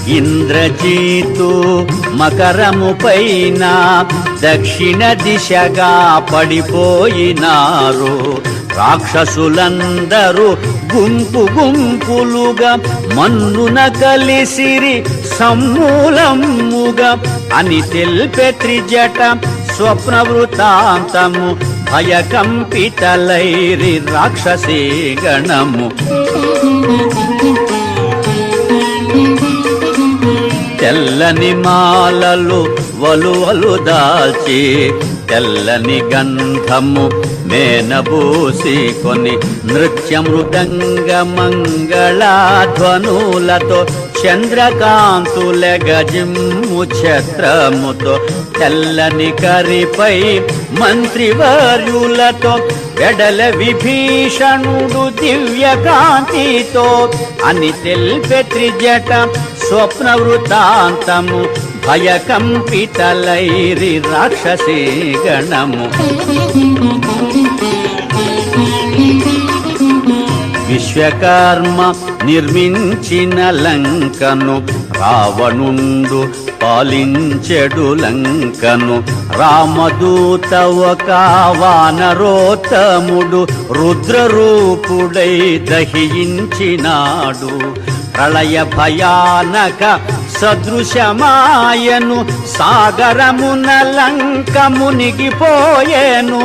ఇంద్రజీతు మకరము పైన దక్షిణ దిశగా పడిపోయినారు. రాక్షసులందరూ గుంపు గుంపులుగా మన్నున కలిసిరి సమూలముగా అని తెల్పె త్రిజట స్వప్న వృత్తాంతము భయకంపితలైరి రాక్షసీ గణము. తెల్లని మాలలు వలువలు దాల్చి తెల్లని గంధము మేనబూసి కొని నృత్య మృదంగ మంగళాధ్వనులతో చంద్రకాంతుల గజిమ్ము ఛత్రముతో తెల్లని కరిపై మంత్రివర్యులతో వెడల విభీషణుడు దివ్య కాంతితో అని తెల్పె త్రిజట స్వప్న వృత్తాంతము భయకంపితలైరి రాక్షసీ గణము. విశ్వకర్మ నిర్మించిన లంకను రావణుండు పాలించెడు లంకను. రామదూత ఒక వానరోత్తముడు రుద్రరూపుడై దహించినాడు. ప్రళయ భయానక సదృశమాయను సాగరమున లంక మునిగిపోయేను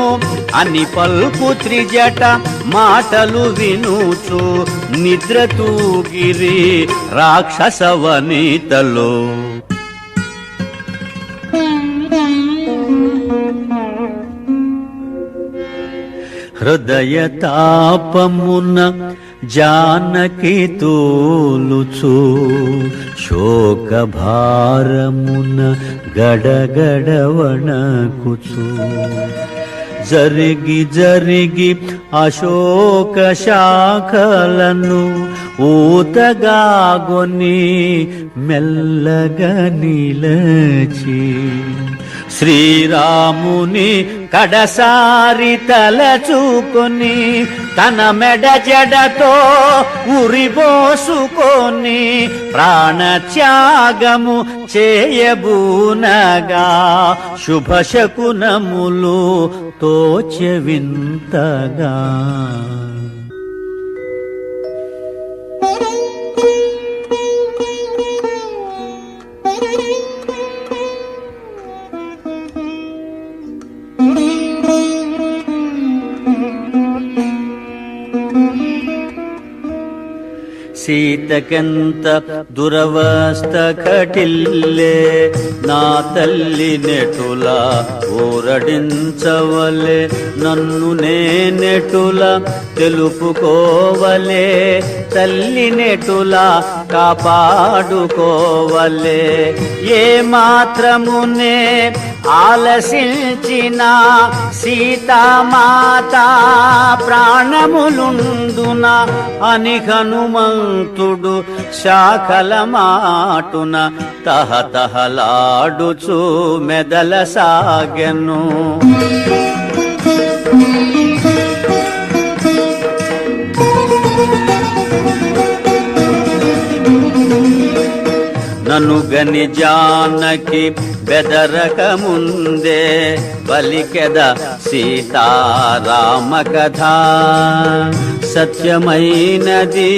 అని పల్కు త్రిజట మాటలు వినుచు నిద్ర తూగిరి రాక్షస వనితలో. హృదయ తాపమున జానకి తోలుచు శోక భారమున గడగడ వణకుచు జరిగి జరిగి అశోక శాఖలను ఊతగాగొని మెల్లగా నిలచి శ్రీరాముని కడసారి తలచుకొని తన మెడ జడతో ఉరిబోసుకొని ప్రాణత్యాగము చేయబూనగా శుభశకునములు తోచె వింతగా. సీతకెంత దురవస్థ కటిల్లే నా తల్లి నెటులా ఊరడించవలే నన్ను నేనెటులా తెలుపుకోవలే తల్లి నెటులా కాపాడుకోవలే ఏ మాత్రమునే ఆలసించిన సీతామాత ప్రాణములుండున అని హనుమంతుడు శాఖల మాటున తహతహలాడుచు మెదల సాగెను. ననుగని జానకి బెదరక ముందే బలికెద సీతారామ కథ. సత్యమైనది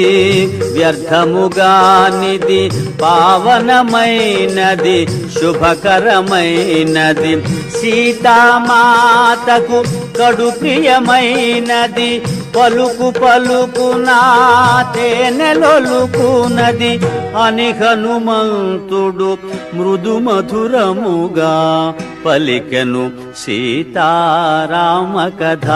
వ్యర్థముగానిది పావనమైనది శుభకరమైనది సీతామాతకు కడు ప్రియమైనది పలుకు పలుకునా తేనెలొలుకునది అని హనుమంతుడు మృదు మధురముగా పలికెను సీతారామ కథ.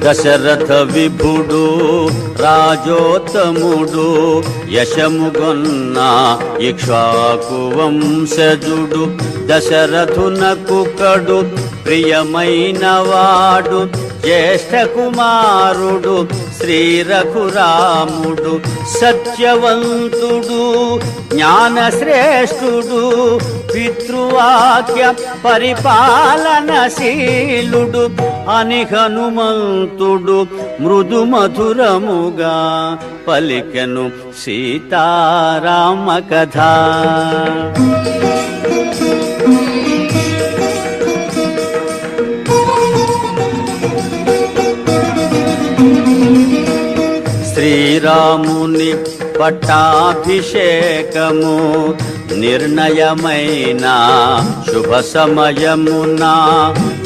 దశరథ విభుడు రాజోత్తముడు యశముగొన్న ఇక్ష్వాకు వంశజుడు దశరథునకు కడు ప్రియమైన వాడు జ్యేష్ఠ కుమారుడు శ్రీ రఘురాముడు సత్యవంతుడు జ్ఞానశ్రేష్ఠుడు పితృవాక్య పరిపాలనశీలుడు అని హనుమంతుడు మృదు మధురముగా పలికెను సీతారామ కథ. శ్రీరాముని పట్టాభిషేకము నిర్ణయమైన శుభ సమయమున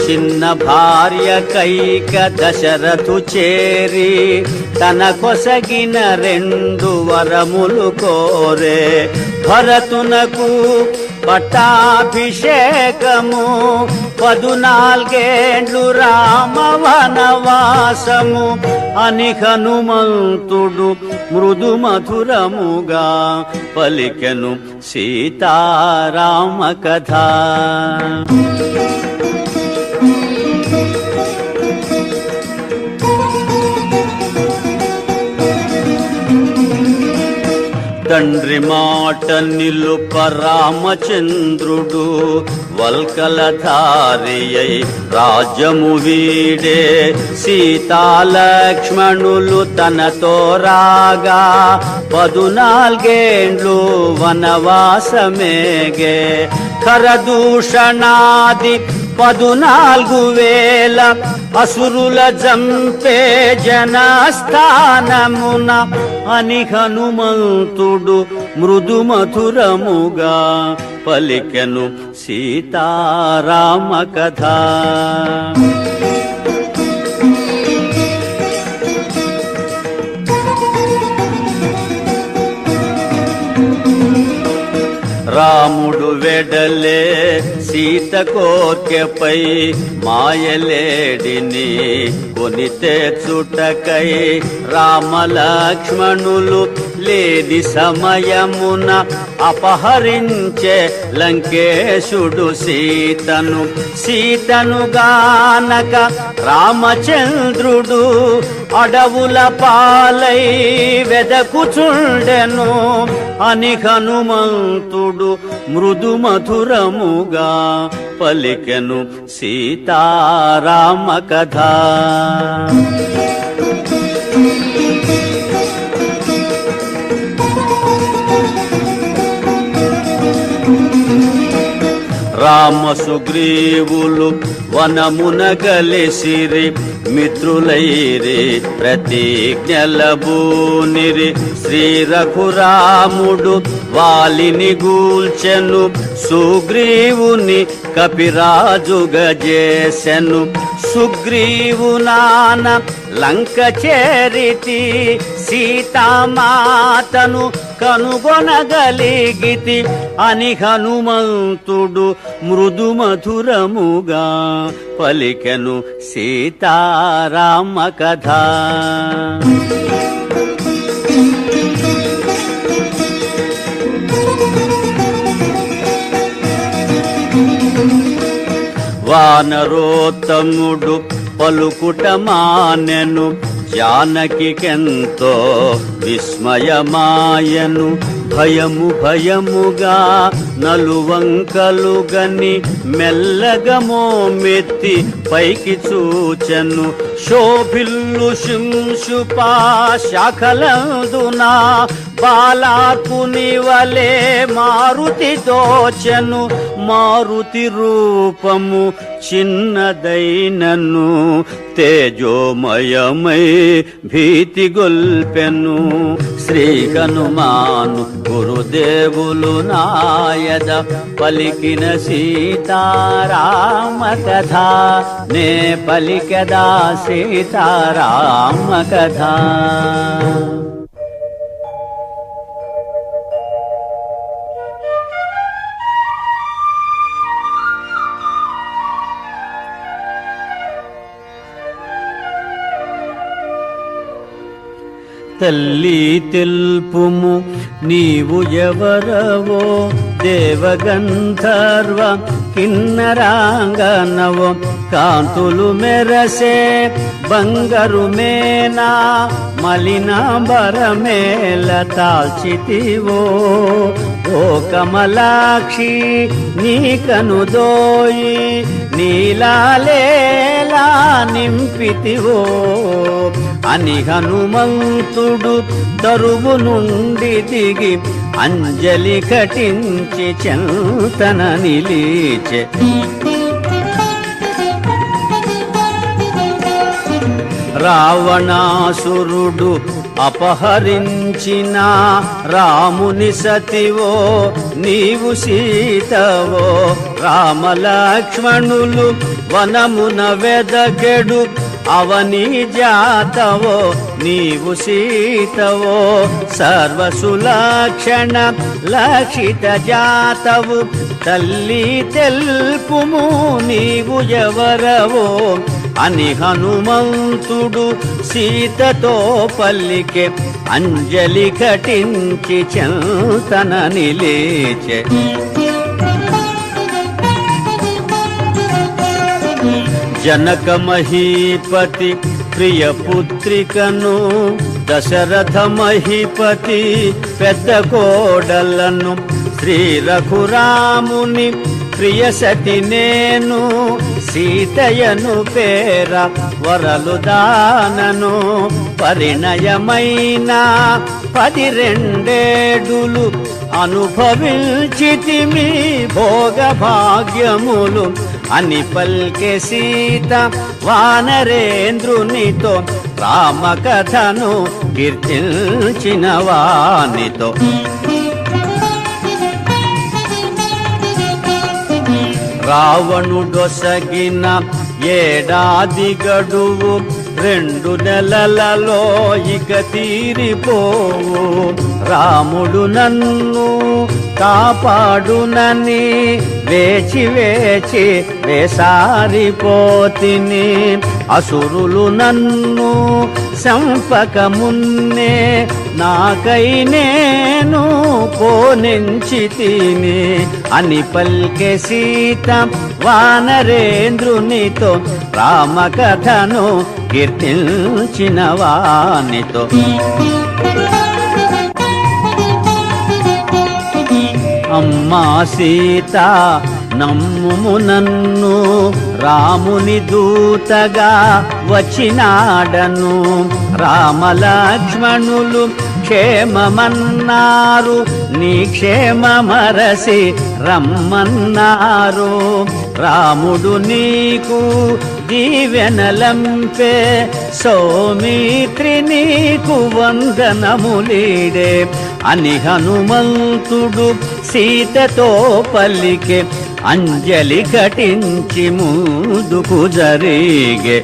చిన్న భార్య కైక దశరథు చేరి తన కొసగిన 2 వరములు కోరే. భరతునకు పట్టాభిషేకము 14 రామ వనవాసము అని హనుమంతుడు మృదు మధురముగా పలికెను సీతారామ కథ. తండ్రి మాట నిలుప రామచంద్రుడు వల్కలధారియై రాజ్యము వీడే. సీతాలక్ష్మణులు తనతో రాగా 14 వనవాసమేగే. ఖరదూషణాది 14,000 అసురుల జంపే జనస్థానమున అని హనుమంతుడు మృదు మధురముగా పలికెను సీతారామ కథ. రాముడు వెడలే సీత కోర్కెపై మాయలేడిని కొని తెచ్చుటకై రామలక్ష్మణులు లేని సమయమున అపహరించే లంకేశుడు సీతను గానక రామచంద్రుడు అడవుల పాలై వెదకుచుండెను అని హనుమంతుడు మృదు మధురముగా పలికెను సీతారామ కథ. రామ సుగ్రీవులు వనమున గలిసిరి మిత్రులైరి ప్రతిజ్ఞలబూనిరి. శ్రీ రఘురాముడు వాలిని గూల్చెను సుగ్రీవుని కపిరాజుగా చేసెను. సుగ్రీవునాన లంక చేరితి సీతామాతను కనుగొనగలిగితి అని హనుమంతుడు మృదు మధురముగా పలికెను సీతారామ కథ. వానరోత్తముడు పలుకుట మానెను జానకికెంతో విస్మయమాయను. భయముగా నలువంకలుగని మెల్లగా మోమెత్తి పైకి చూచెను. శోభిల్లు శింశుపా శాఖలందున బాలాకుని వలె మారుతి దోచెను. మారుతి రూపము చిన్నదైనను తేజోమయమై భీతి గొల్పెను. శ్రీ హనుమాను గురుదేవులు నాయద పలికిన సీతారామ కథ నే పలికదా సీతారామ కథ. తల్లి తెల్పుము నీవు ఎవరవో దేవగంధర్వ కిన్నరాంగనవో కాంతులు మెరసే బంగారు మేనా మలినాంబరమేల తాల్చితివో ఓ కమలాక్షి నీ కనుదోయి నీలాలేలా నింపితివో అని హనుమంతుడు దరువు నుండి దిగి అంజలి ఘటించి చెంతన నిలిచె. రావణాసురుడు అపహరించిన రాముని సతివో నీవు సీతవో రామలక్ష్మణులు వనమున వెదకెడు అవని జాతవో నీవు సీతవో సర్వసులక్షణ లక్షిత జాతవు తల్లి తెల్పుము నీవు ఎవరవో అని హనుమంతుడు సీతతో పల్లికే అంజలి ఘటించి చెంతన నిలిచె. జనక మహీపతి ప్రియ పుత్రికను దశరథ మహీపతి పెద్ద కోడలను శ్రీ రఘురాముని ప్రియ సతి నేను సీతయను పేర వరలు దానను పరిణయమైన 12 అనుభవించితిమి భోగ భాగ్యములు అని పల్కె సీత వానరేంద్రునితో రామకథను కీర్తించిన వానితో. రావణుడొసగిన ఏడాది గడువు 2 నెలలలో ఇక తీరిపోవు రాముడు నన్ను కాపాడునని వేచి వేచి వేసారిపోతిని. అసురులు నన్ను సంపక మున్నే నాకై నేను పోనించి తిని అని పల్కె సీత వానరేంద్రునితో రామకథను కీర్తించిన వానితో. అమ్మా సీత నమ్ముము నన్ను రాముని దూతగా వచ్చినాడను. రామలక్ష్మణులు క్షేమమన్నారు నీ క్షేమమరసి రమ్మన్నారు. రాముడు నీకు దీవెనలంపే సౌమిత్రి నీకు వందనములీడే అని హనుమంతుడు సీతతో పలికే అంజలి ఘటించి ముందుకు జరిగే.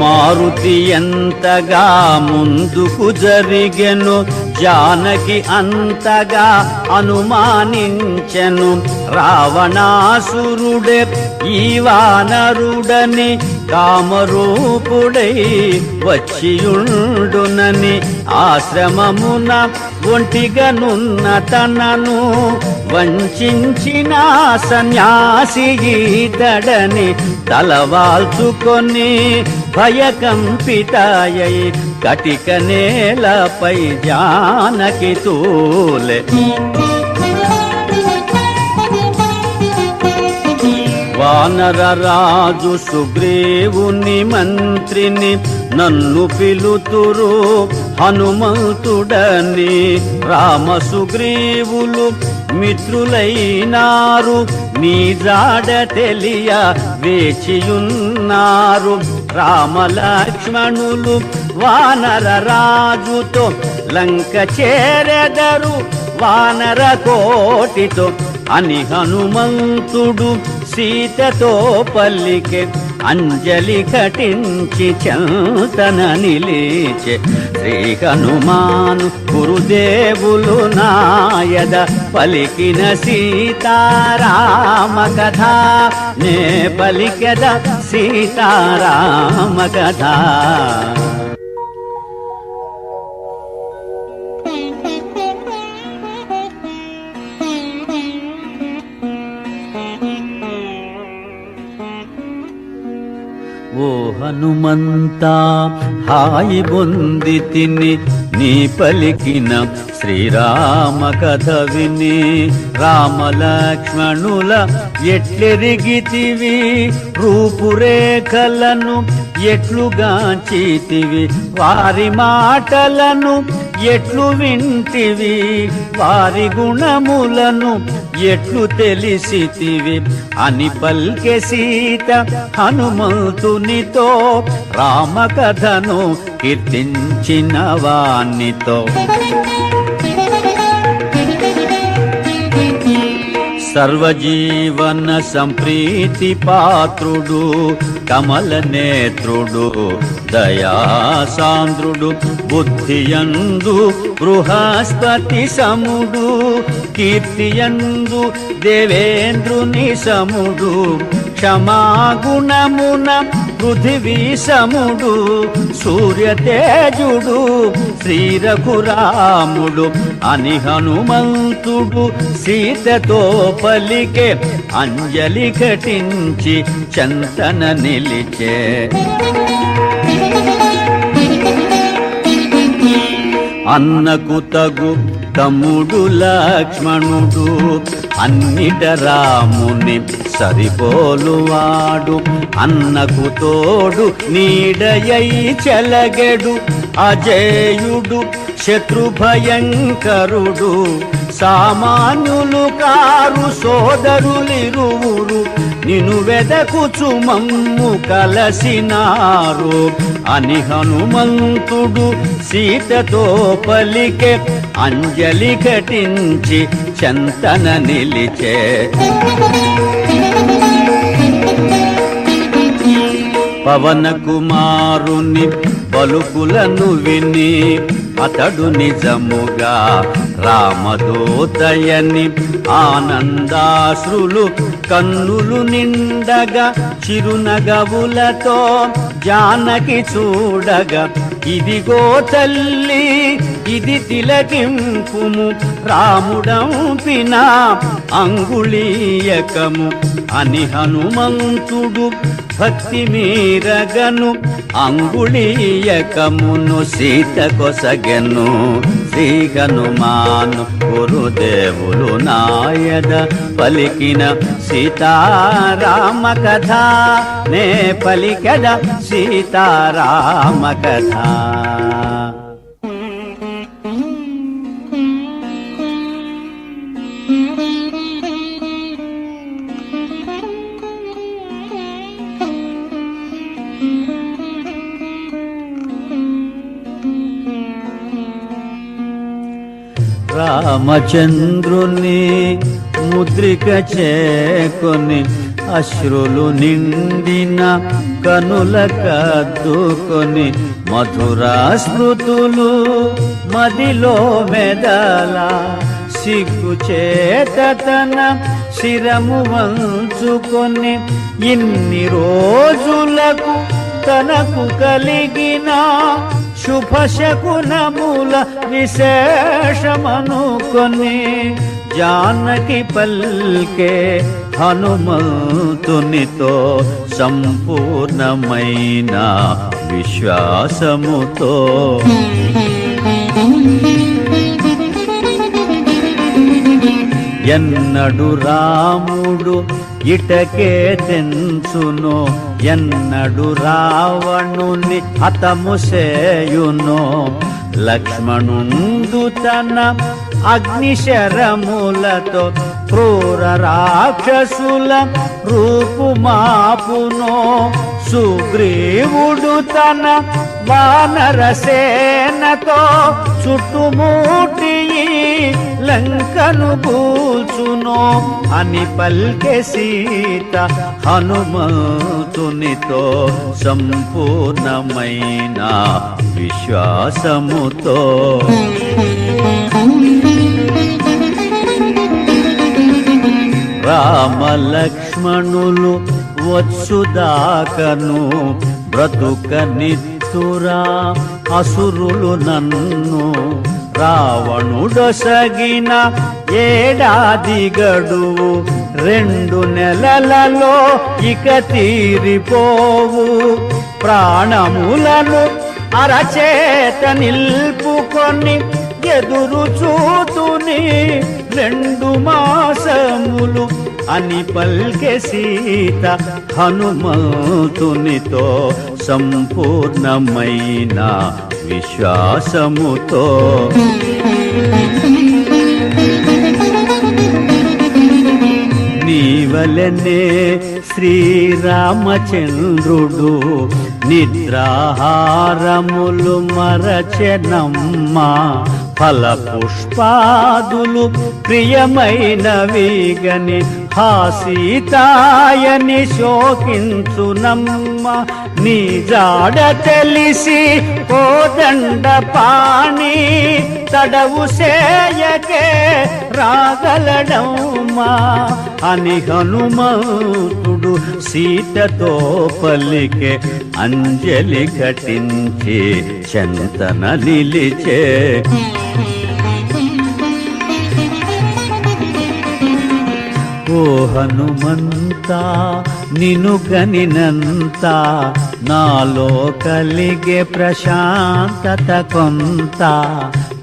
మారుతి ఎంతగా ముందుకు జరిగెను జానకి అంతగా అనుమానించెను. రావణాసురుడే ఈ వానరుడని కామరూపుడై వచ్చియుండునని ఆశ్రమమున ఒంటిగనున్న తనను వంచిన సన్యాసి ఈతడని తలవాల్చుకొని భయకంపితాయై కటిక నేలపై జానకి తూలె. వానరరాజు సుగ్రీవుని మంత్రిని నన్ను పిలుతురు హనుమంతుడని. రామ సుగ్రీవులు మిత్రులైనారు నీ జాడ తెలియ వేచియున్నారు. రామలక్ష్మణులు వానర రాజుతో లంక చేరెదరు వానర కోటితో అని హనుమంతుడు సీతతో పల్లికే అంజలి ఘటించి చెంతన నిలిచే. శ్రీ హనుమాను గురుదేవులు నాయద పలికిన సీతారామ కథ నే పలికెద సీతారామ కథ. ఓ హనుమంతా హాయి బొంది తిని నీ పలికిన శ్రీరామ కథ విని. రామలక్ష్మణుల ఎట్లెరిగితివి రూపురేఖలను ఎట్లుగాంచితివి వారి మాటలను ఎట్లు వింటివి వారి గుణములను ఎట్లు తెలిసితివి అని పల్కె సీత హనుమంతునితో రామకథను కీర్తించిన వానితో. సర్వజీవన సంప్రీతి పాత్రుడు కమల నేత్రుడు దయాసాంద్రుడు బుద్ధియందు బృహస్పతి సముడు కీర్తియందు దేవేంద్రుని సముడు క్షమాగుణమున పృథివీ సముడు సూర్యతేజుడు శ్రీ రఘురాముడు అని హనుమంతుడు సీతతో పలికే అంజలి ఘటించి చంతన నిలిచే. అన్నకు తగు తమ్ముడు లక్ష్మణుడు అన్నిట రాముని సరిపోలువాడు అన్నకు తోడు నీడయై చెలగెడు అజేయుడు శత్రుభయంకరుడు సామాన్యులు కారు సోదరులిరువురు నిను వెదకుచు మమ్ము కలసినారు అని హనుమంతుడు సీతతో పలికే అంజలి ఘటించి చంతన నిలిచే. పవన కుమారుని పలుకులను విని అతడు నిజముగా రామదూతయని ఆనందాశ్రులు కన్నులు నిండగా చిరునగవులతో జానకి చూడగా ఇదిగో తల్లి ఇది తిలకింపుము రాముడంపిన అంగుళీయకము అని హనుమంతుడు భక్తి మీరగను అంగుళీయకమును సీత కొసగెను. శ్రీ హనుమాను గురుదేవులు నాయద పలికిన సీతారామ కథ నే పలికద సీతారామ కథ. రామచంద్రుని ముద్రిక చేకొని అశ్రులు నిండిన కనుల కద్దుకొని మధురా స్మృతులు మదిలో మెదల సిగ్గు చేత తన శిరము వంచుకొని ఇన్ని రోజులకు తనకు కలిగిన శుభశకునముల విశేషమనుకొని జానకి పల్కే హనుమంతునితో సంపూర్ణమైన విశ్వాసముతో. ఎన్నడు రాముడు ఇటకే తెంచును ఎన్నడు రావణుని హతము సేయును. లక్ష్మణుండు తన అగ్నిశరములతో క్రూర రాక్షసుల రూపుమాపును. సుగ్రీవుడు తన వానరసేనతో చుట్టుముట్టి లంకను కూల్చును అని పల్కె సీత హనుమంతునితో సంపూర్ణమైన విశ్వాసముతో. రామలక్ష్మణులు వచ్చుదాకను బ్రతుకనిత్తురా అసురులు నన్ను. రావణుడొసగిన ఏడాది గడువు 2 నెలలలో ఇక తీరిపోవు. ప్రాణములను అరచేత నిల్పుకొని ఎదురు చూతుని 2 మాసములు అని పల్కె సీత హనుమంతునితో సంపూర్ణమైన విశ్వాసముతో. నీవలనే శ్రీరామచంద్రుడు నిద్రాహారములు మరచెనమ్మా. ఫల పుష్పాదులు ప్రియమైనవిగని హాసీతాయని శోకించునమ్మ. నీ జాడ తెలిసి కోదండ పాణి తడవు సేయకే రాగలడమ్మా అని హనుమంతుడు సీతతో పలికే. అంజలి ఘటించి చెంతన నిలిచే. ఓ హనుమంతా నిను గనినంత నాలో కలిగే ప్రశాంతత కొంత.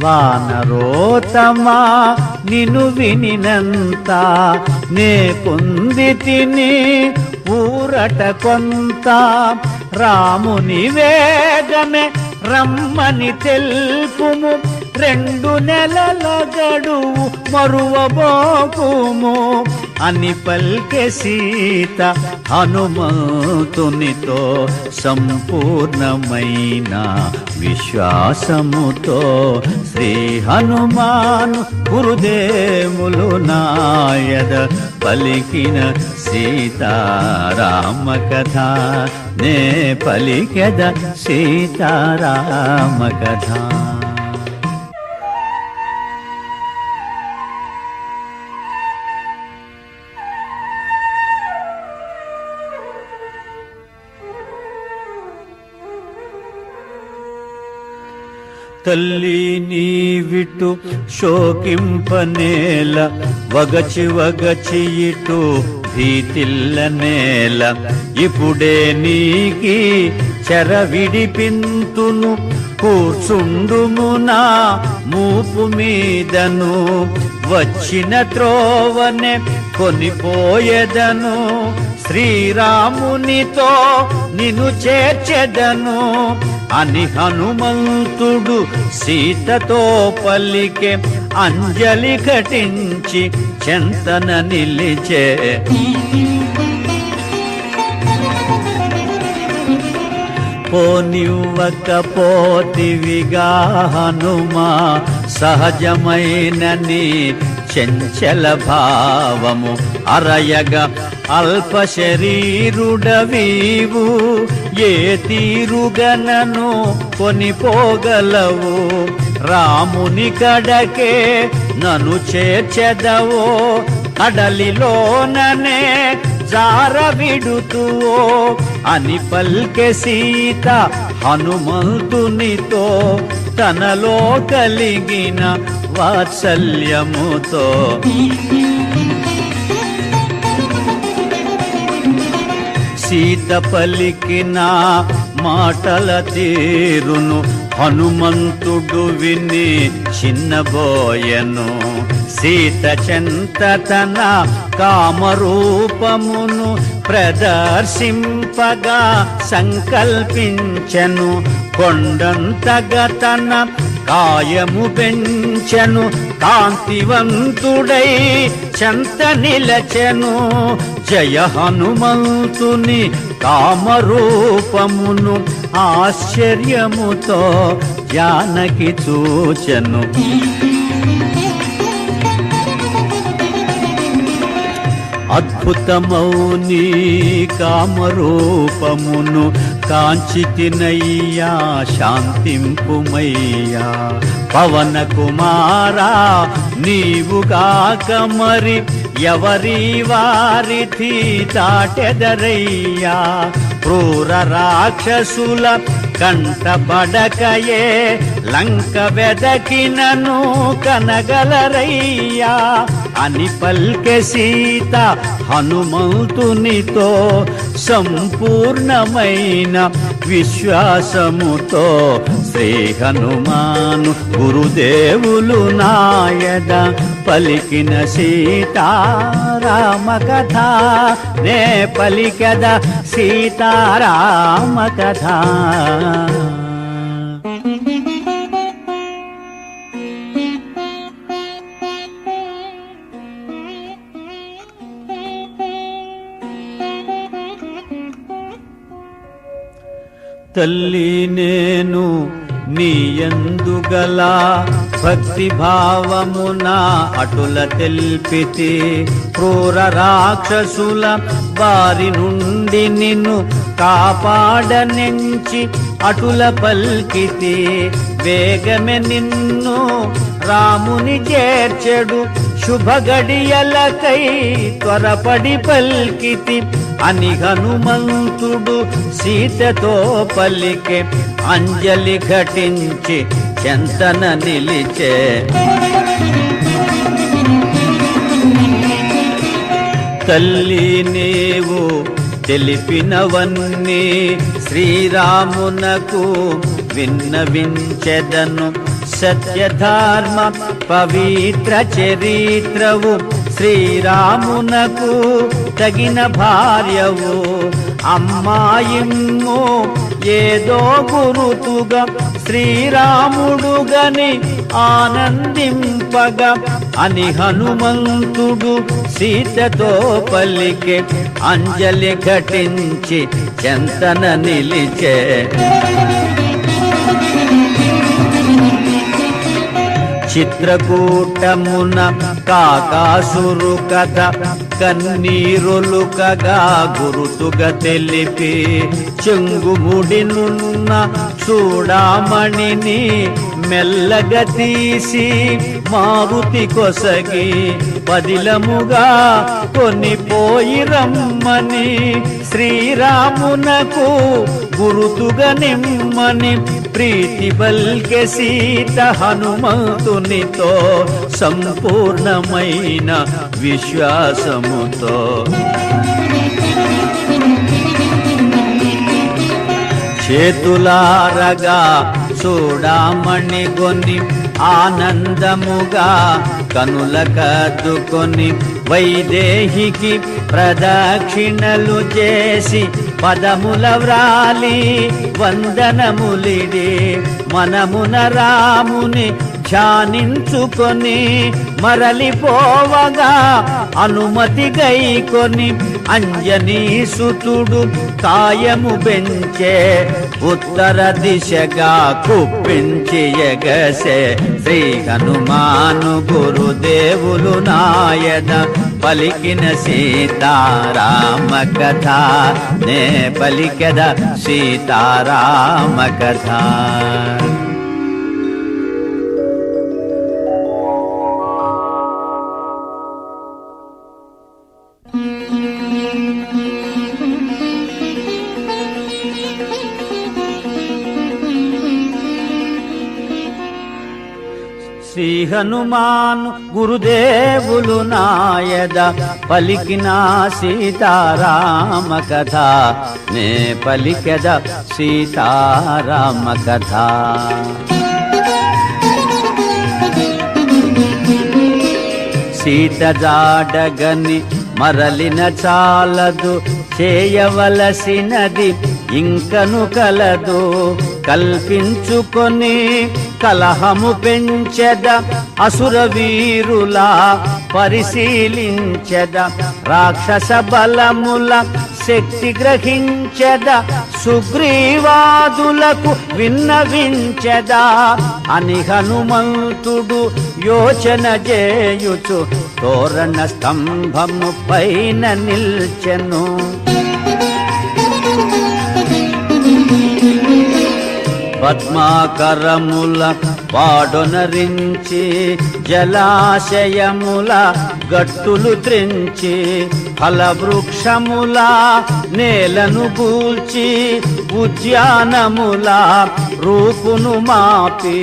వానరోతమా నిను వినినంత నే పొంది తిని ఊరట కొంత. రాముని వేగమే రమ్మని తెలుపుము 2 నెలల గడువు మరువబోకుము అని పల్కె సీత హనుమంతునితో సంపూర్ణమైన విశ్వాసముతో. శ్రీ హనుమాను గురుదేవులు నాయద పలికిన సీతారామ కథ నే పలికెద సీతారామ కథ. తల్లి నీవిటు శోకింపనేల వగచి వగచి ఇటు భీతిల్లనేల ఇప్పుడే నీకి చెర విడిపింతును కూర్చుండుమునా మూపు మీదను వచ్చిన త్రోవనే కొనిపోయేదను శ్రీరామునితో నిన్ను చేర్చెదను అని హనుమంతుడు సీతతో పలికే అంజలి ఘటించి చెంతన నిలిచే పోనివ్వకపోతివిగా హనుమా సహజమైనని చంచల భావము అరయగా అల్ప శరీరుడవీవు ఏ తీరుగనను కొనిపోగలవు రాముని కడకే నన్ను చేర్చెదవో కడలిలోననే జార విడుతువో అని పల్కె సీత హనుమంతునితో తనలో కలిగిన వాత్సల్యముతో సీత పలికిన మాటల తీరును హనుమంతుడు విని చిన్నబోయెను సీత చెంత తన కామరూపమును ప్రదర్శింపగా సంకల్పించెను కొండంతగా తన కాయము పెంచెను కాంతివంతుడై చెంత నిలచెను జయ హనుమంతుని కామరూపమును ఆశ్చర్యముతో జానకి చూచెను అద్భుతమౌని కామరూపమును కాంచితినయ్యా శాంతింపుమయ్యా పవన కుమారా నీవుగాక మరి ఎవరి వారిథి దాటెదరయ్యా క్రూర రాక్షసుల కంటపడకయే లంక వెదకినను కనగలరయ్యా అని పల్కె సీత హనుమంతునితో సంపూర్ణమైన విశ్వాసముతో శ్రీ హనుమాను గురుదేవులు నాయద పలికిన సీతారామ కథ నే పలికద సీతారామ కథ తల్లి నేను నీయందుగల భక్తి భావమున అటుల తెల్పితి క్రూర రాక్షసుల బారి నుండి నిన్ను కాపాడనెంచి అటుల పల్కితి వేగమే నిన్ను రాముని చేర్చెడు శుభగడియలకై త్వరపడి పల్కితి అని హనుమంతుడు సీతతో పలికే అంజలి ఘటించి చెంతన నిలిచే తల్లి నీవు తెలిపినవన్నీ శ్రీరామునకు విన్నవించెదను సత్యధర్మ పవిత్ర చరిత్రవు శ్రీరామునకు తగిన భార్యవు అమ్మాయిమ్ము ఏదో గురుతుగా శ్రీరాముడుగని ఆనందింపగా అని హనుమంతుడు సీతతో పలికే అంజలి ఘటించి చెంతన నిలిచే చిత్రకూటమున కాకాసురు కథ కన్నీరులుకగా గురుతుగా తెలిపి చెంగుముడినున్న చూడామణిని మెల్లగా తీసి మారుతి కొసగి పదిలముగా కొనిపోయి రమ్మని శ్రీరామునకు గురుతుగా నిమ్మని ప్రీతి బల్కె సీత హనుమంతునితో సంపూర్ణమైన విశ్వాసముతో చేతులారగా చూడామణి కొని ఆనందముగా కనుల కద్దుకొని వైదేహికి ప్రదక్షిణలు చేసి పదముల వ్రాలి వందనములిడి మనమున రాముని ధ్యానించుకొని మరలిపోవగా అనుమతి గైకొని అంజనీ సుతుడు కాయము పెంచే ఉత్తర దిశగా కుప్పించి ఎగసే శ్రీ హనుమాను గురుదేవులు నాయన పలికిన సీతారామ కథ నే పలికెద సీతారామ కథ. శ్రీ హనుమాను గురుదేవులు నాయద పలికిన సీతారామ కథ నే పలికెద సీతారామ కథ. సీత జాడగని మరలిన చాలదు చేయవలసినది ఇంకను కలదు కల్పించుకొని కలహము పెంచెద అసుర వీరుల పరిశీలించెద రాక్షస బలముల శక్తి గ్రహించెద సుగ్రీవాదులకు విన్నవించెద అని హనుమంతుడు యోచన చేయుచు తోరణ స్తంభము పైన నిల్చెను. పద్మాకరముల పాడొనరించి జలాశయముల గట్టులు త్రించి ఫలవృక్షముల నేలను కూల్చి ఉద్యానముల రూపును మాపి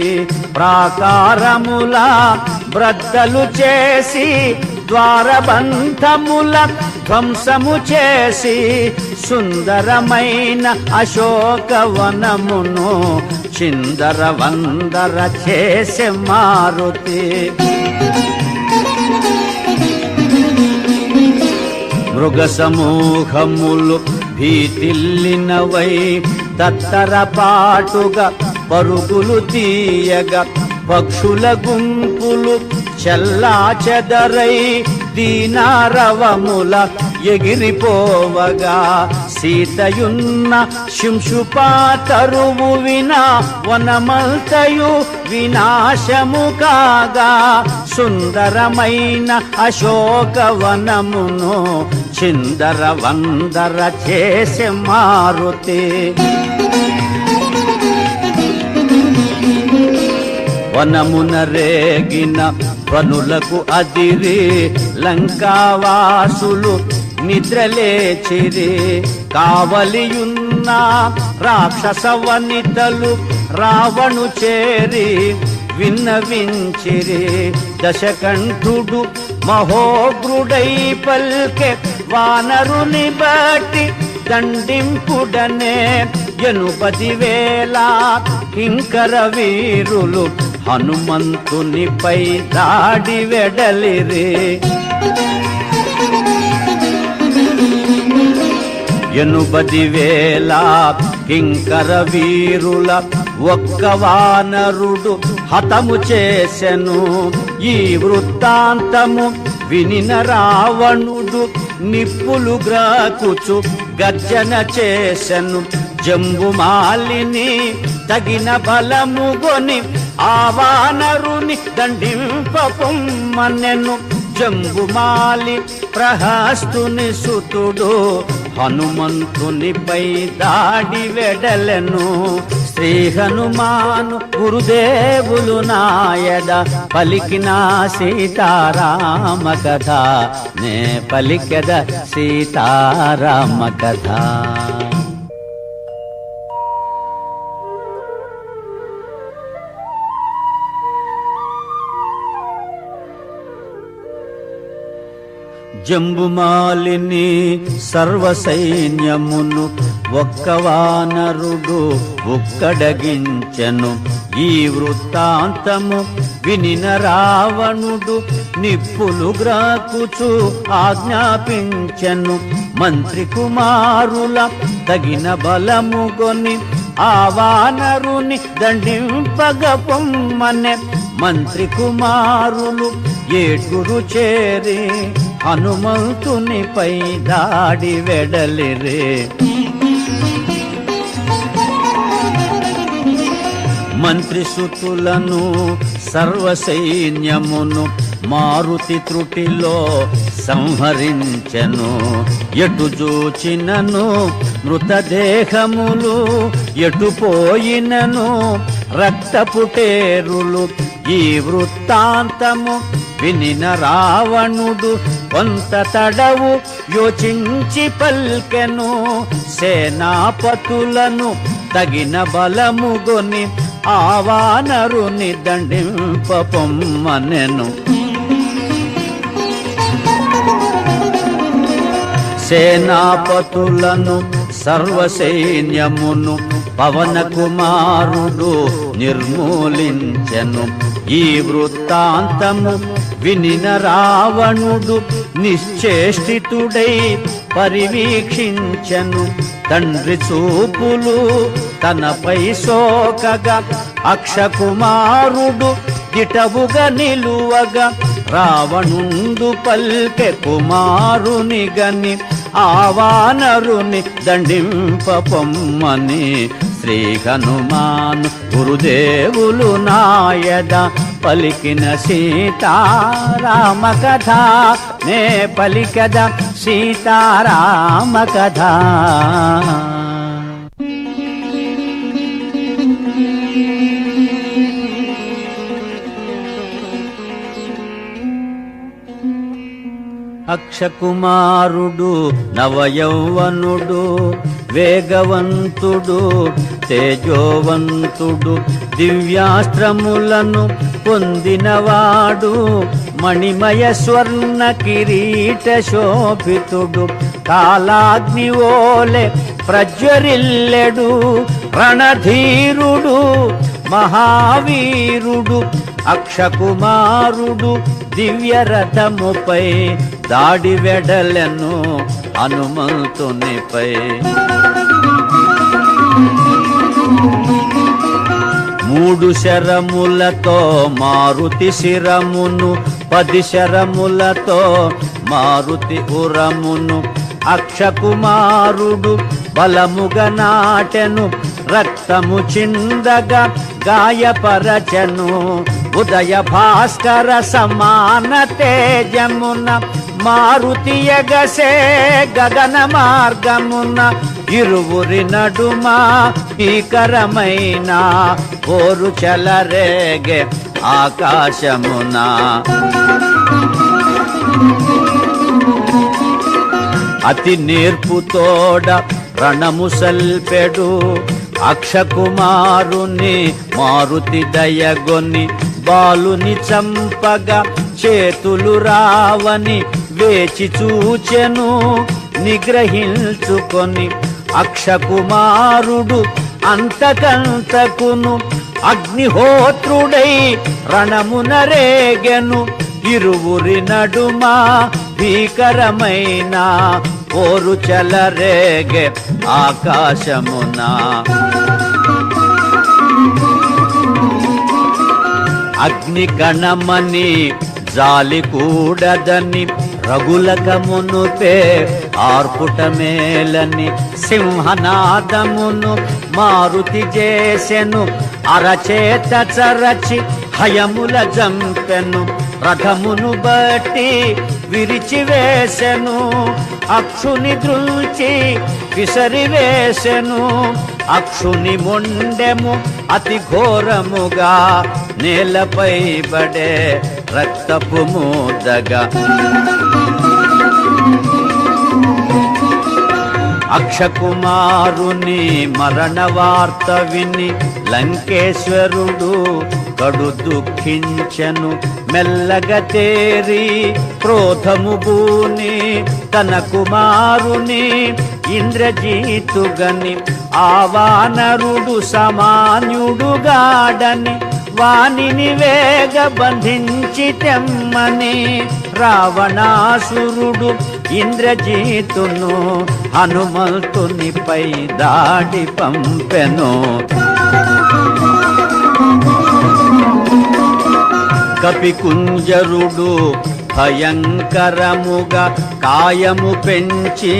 ప్రాకారముల బ్రద్దలు చేసి ద్వారబంధముల ధ్వంసము చేసి సుందరమైన అశోకవనమును చిందర వందర చేసే మారుతి. మృగ సమూహములు భీతిల్లినవై తత్తరపాటుగా పరుగులు తీయగా పక్షుల గుంపులు చెల్లా చెదరై దీనారవముల ఎగిరిపోవగా సీతయున్న శింశుపాతరువు వినా వనమంతయు వినాశము కాగా సుందరమైన అశోకవనమును చిందర వందర చేసే మారుతి. వనమున రేగిన వనులకు అదిరి లంకావాసులు నిద్రలేచిరి కావలియున్న రాక్షస వనితలు రావణు చేరి విన్నవించిరి. దశకంఠుడు మహోగ్రుడై పల్కె వానరుని బట్టి దండింపుడనే 80,000 కింకర వీరులు హనుమంతునిపై దాడి వెడలిరి. 80,000 కింకర వీరుల ఒక్క వానరుడు హతము చేసెను. ఈ వృత్తాంతము వినిన రావణుడు నిప్పులు గ్రాకుచు గర్జన చేసెను. జంబుమాలిని తగిన బలముగొని ఆ వానరుని దండింపొమ్మనెను. జంబుమాలి ప్రహస్తుని సుతుడు హనుమంతునిపై దాడి వెడలెను. శ్రీ హనుమాను గురుదేవులు నాయద పలికిన సీతారామ కథ నే పలికెద సీతారామ కథ. జంబుమాలిని సర్వసైన్యమును ఒక్క వానరుడు ఒక్కడగించెను. ఈ వృత్తాంతము వినిన రావణుడు నిప్పులు గ్రాకుచు ఆజ్ఞాపించెను. మంత్రి కుమారుల తగిన బలముగొని ఆ వానరుని దండింపగ పొమ్మనె. మంత్రి కుమారులు ఏడుగురు చేరి హనుమంతునిపై దాడి వెడలిరే. మంత్రి సుతులను సర్వసైన్యమును మారుతి త్రుటిలో సంహరించెను. ఎటు చూచినను మృతదేహములు, ఎటు పోయినను రక్తపుటేరులు. ఈ వృత్తాంతము వినిన రావణుడు కొంత తడవు యోచించి పల్కెను. సేనాపతులను తగిన బలముగొని ఆ వానరుని దండింప పొమ్మనెను. సేనాపతులను సర్వసైన్యమును పవన కుమారుడు నిర్మూలించెను. ఈ వృత్తాంతము వినిన రావణుడు నిశ్చేష్టితుడై పరివీక్షించెను. తండ్రి చూపులు తనపై సోకగా అక్షకుమారుడు దిటవుగా నిలువగా రావణుండు పల్కె కుమారుని గని ఆ వానరుని దండింప పొమ్మని. శ్రీ హనుమాను గురుదేవులు నాయద పలికిన సీతారామ కథ నే పలికద సీతారామ కథ. అక్షకుమారుడు నవయౌవనుడు వేగవంతుడు తేజోవంతుడు దివ్యాస్త్రములను పొందినవాడు మణిమయ స్వర్ణ కిరీట శోభితుడు కాలాగ్ని ఓలె ప్రజ్వరిల్లెడు రణధీరుడు మహావీరుడు అక్షకుమారుడు దివ్యరథముపై దాడి వెడలెను హనుమంతునిపై. మూడు శరములతో మారుతి శిరమును 10 శరములతో మారుతి ఉరమును అక్షకుమారుడు బలముగా నాటెను రక్తము చిందగా గాయపరచను. ఉదయ భాస్కర సమాన తేజమున మారుతి ఎగసే గగన మార్గమున ఇరువురి నడుమ భీకరమైన పోరు చెలరేగే ఆకాశమున. అతి నేర్పుతోడ రణము సల్పెడు అక్షకుమారుని మారుతి దయగొని బాలుని చంపగా చేతులు రావని వేచి చూచెను నిగ్రహించుకొని. అక్షకుమారుడు అంతకంతకును అగ్నిహోత్రుడై రణమున రేగెను. ఇరువురి నడుమ భీకరమైన పోరు చెలరేగే ఆకాశమున. అగ్ని కణమని జాలి కూడదని రఘులకమునుపే ఆర్పుట మేలని సింహనాదమును మారుతి చేసెను. అరచేత చరచి హయముల జంపెను రథమును బట్టి విరిచివేసెను. అక్షుని దృల్చి విసరివేసెను అక్షుని మొండెము అతి ఘోరముగా నేలపై పడే రక్తపు మూదగా అక్షకుమారుని మరణ వార్త విని లంకేశ్వరుడు కడు దుఃఖించెను. మెల్లగా తేరి క్రోధము బూని తన కుమారుని ఇంద్రజీతుగని ఆ వానరుడు సామాన్యుడుగాడని వానిని వేగ బంధించి తెమ్మని రావణాసురుడు ఇంద్రజీతును హనుమంతునిపై దాడి పంపెను. కపికుంజరుడు భయంకరముగా కాయము పెంచి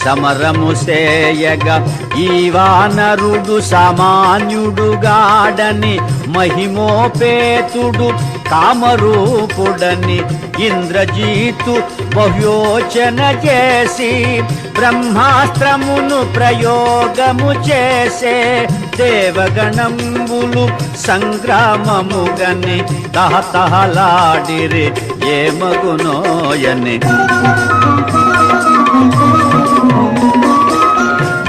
సమరము సేయగా ఈ వానరుడు సామాన్యుడుగాడని మహిమోపేతుడు కామరూపుడని ఇంద్రజీతు బహుయోచన చేసి బ్రహ్మాస్త్రమును ప్రయోగము చేసే దేవగణంబులు సంగ్రామముగని తహతహలాడిరి ఏమగునోయని.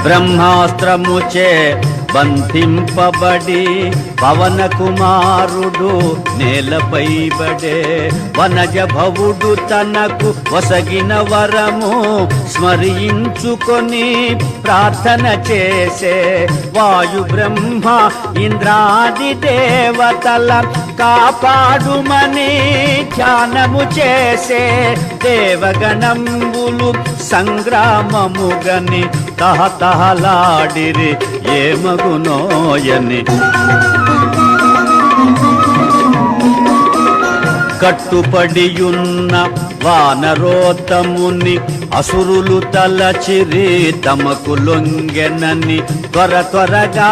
బ్రహ్మాస్త్రముచే బంధింపబడి పవన కుమారుడు నేలపై బడే వనజ భవుడు తనకు వసగిన వరము స్మరించుకొని ప్రార్థన చేసే వాయు బ్రహ్మ ఇంద్రాది దేవతల కాపాడుమని ధ్యానము చేసే దేవగణంబులు సంగ్రామముగని తహతహలాడిరి ఏమగునోయని. కట్టుపడియున్న వానరోత్తముని అసురులు తలచిరి తమకు లొంగెనని త్వరగా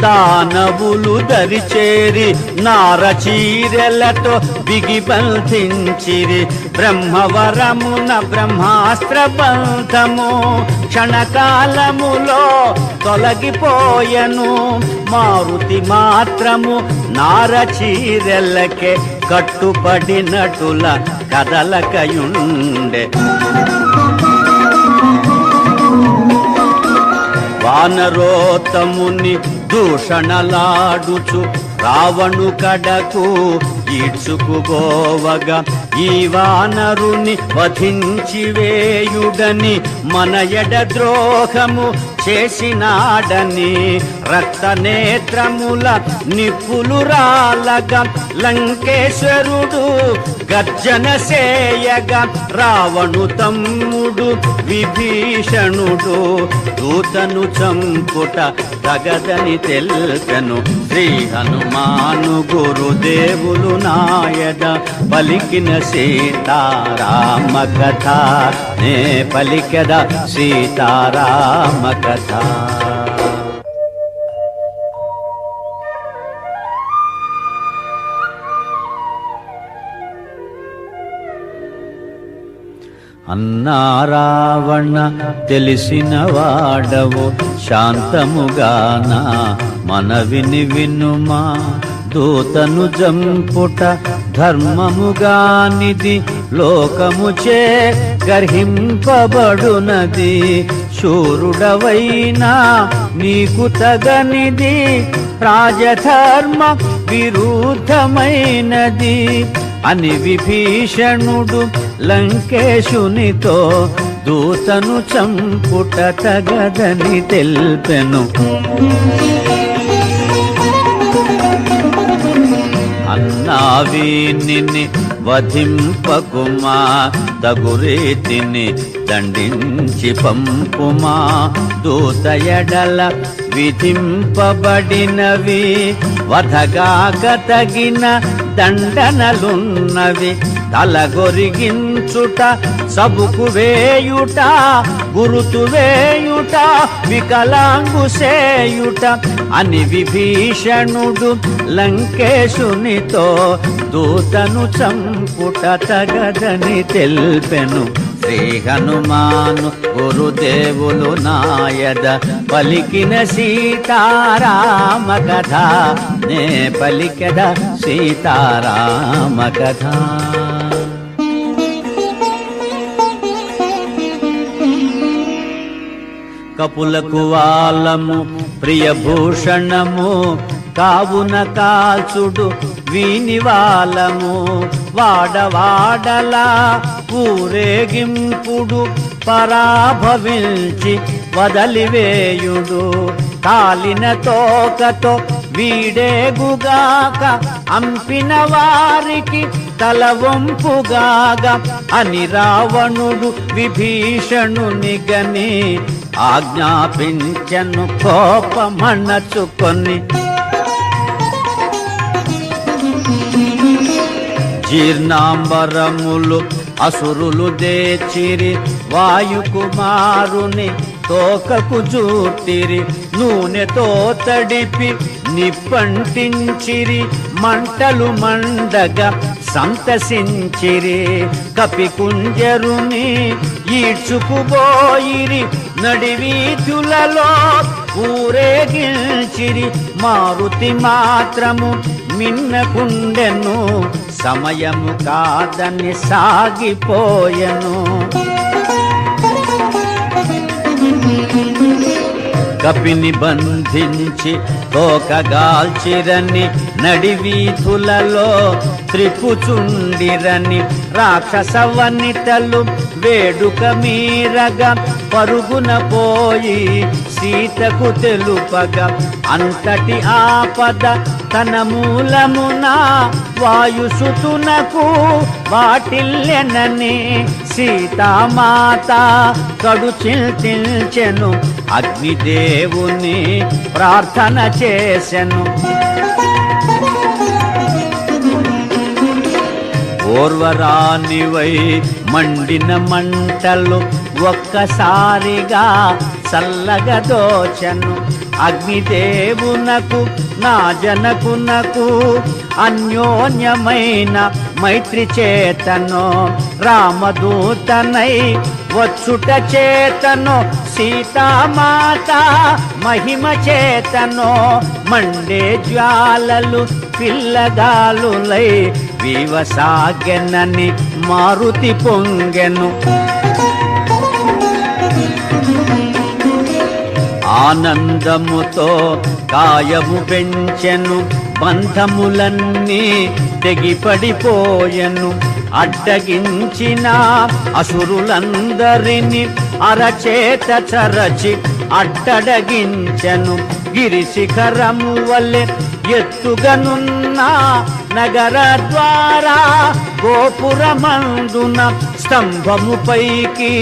దానవులు దరిచేరి నారచీరెలతో బిగిబంధించిరి. బ్రహ్మవరమున బ్రహ్మాస్త్ర బంధము క్షణకాలములో తొలగిపోయెను. మారుతి మాత్రము నారచీరెలకే కట్టుపడినటుల కదలకయుండె. వానరోత్తముని దూషణలాడుచు రావణు కడకు ఈడ్చుకుపోవగా ఈ వానరుని వధించి వేయుడని మన ఎడ ద్రోహము చేసినాడని రక్తనేత్రముల నిప్పులు రాలగా లంకేశ్వరుడు గర్జన సేయగా రావణు తమ్ముడు విభీషణుడు దూతను చంపుట తగదని తెల్పెను. శ్రీ హనుమాను గురుదేవులు నాయద పలికిన సీతారామ కథ నే పలికెద సీతారామ కథ. అన్నా రావణ తెలిసిన వాడవు శాంతముగాన మనవిని వినుమా. దూతను జంపుట ధర్మముగానిది లోకముచే గర్హింపబడునది. శూరుడవైనా నీకు తగనిది రాజధర్మ విరుద్ధమైనది అని విభీషణుడు లంకేశునితో దూతను చంపుట తగదని తెల్పెను. అన్నా వీనిని వధింపకుమా తగురీతిని దండించి పంపుమా. దూత ఎడల విధింపబడినవి వధగాక తగిన దండనలున్నవి. తలగొరిగించుట సబుకు వేయుట గురుతు వేయుట వికలాంగు సేయుట అని విభీషణుడు లంకేశునితో దూతను చంపుట తగదని తెల్పెను. శ్రీ హనుమాను గురుదేవులు నాయద పలికిన సీతారామ కథ నే పలికెద సీతారామ కథ. కపులకు వాలము ప్రియభూషణము కావున కాల్చుడు వీనివాలము వాడవాడలా ఊరేగింపుడు పరాభవించి వదలివేయుడు కాలిన తోకతో వీడేగుగాక అంపిన వారికి తల వంపుగాగా అని రావణుడు విభీషణుని గని ఆజ్ఞాపించను కోపమణచుకొని. జీర్ణాంబరములు అసురులు దేచిరి వాయుకుమారుని తోకకు జూటిరి నూనెతో తడిపి నిప్పంటించిరి మంటలు మండగా సంతసించిరి కపికుంజరుని ఈడ్చుకుపోయిరి నడివీధులలో ఊరేగించిరి మారుతి మాత్రము మిన్నకుండెను సమయము కాదని సాగిపోయెను. కపిని బంధించి తోకగాల్చిరని నడివీధులలో త్రిపుచుండిరని రాక్షస వనితలు వేడుక మీరగా పరుగున పోయి సీతకు తెలుపగా అంతటి ఆపద తన మూలమున వాయుసుతునకు వాటిల్లెనని సీతామాత కడు చింతించెను అగ్నిదేవుని ప్రార్థన చేసెను. ఓర్వరానివై మండిన మంటలు ఒక్కసారిగా చల్లగా దోచెను అగ్నిదేవునకు నా జనకునకు అన్యోన్యమైన మైత్రి చేతను రామదూతనై వచ్చుట చేతను సీతామాత మహిమ చేతను మండే జ్వాలలు పిల్లగాలులై వివసాగెనని మారుతి పొంగెను. ఆనందముతో కాయము పెంచెను బంధములన్నీ తెగిపడిపోయెను అడ్డగించిన అసురులందరిని అరచేత చరచి అడ్డడగించెను గిరిశిఖరము వలె ఎత్తుగనున్న నగర ద్వారా గోపురమందున స్తంభము పైకి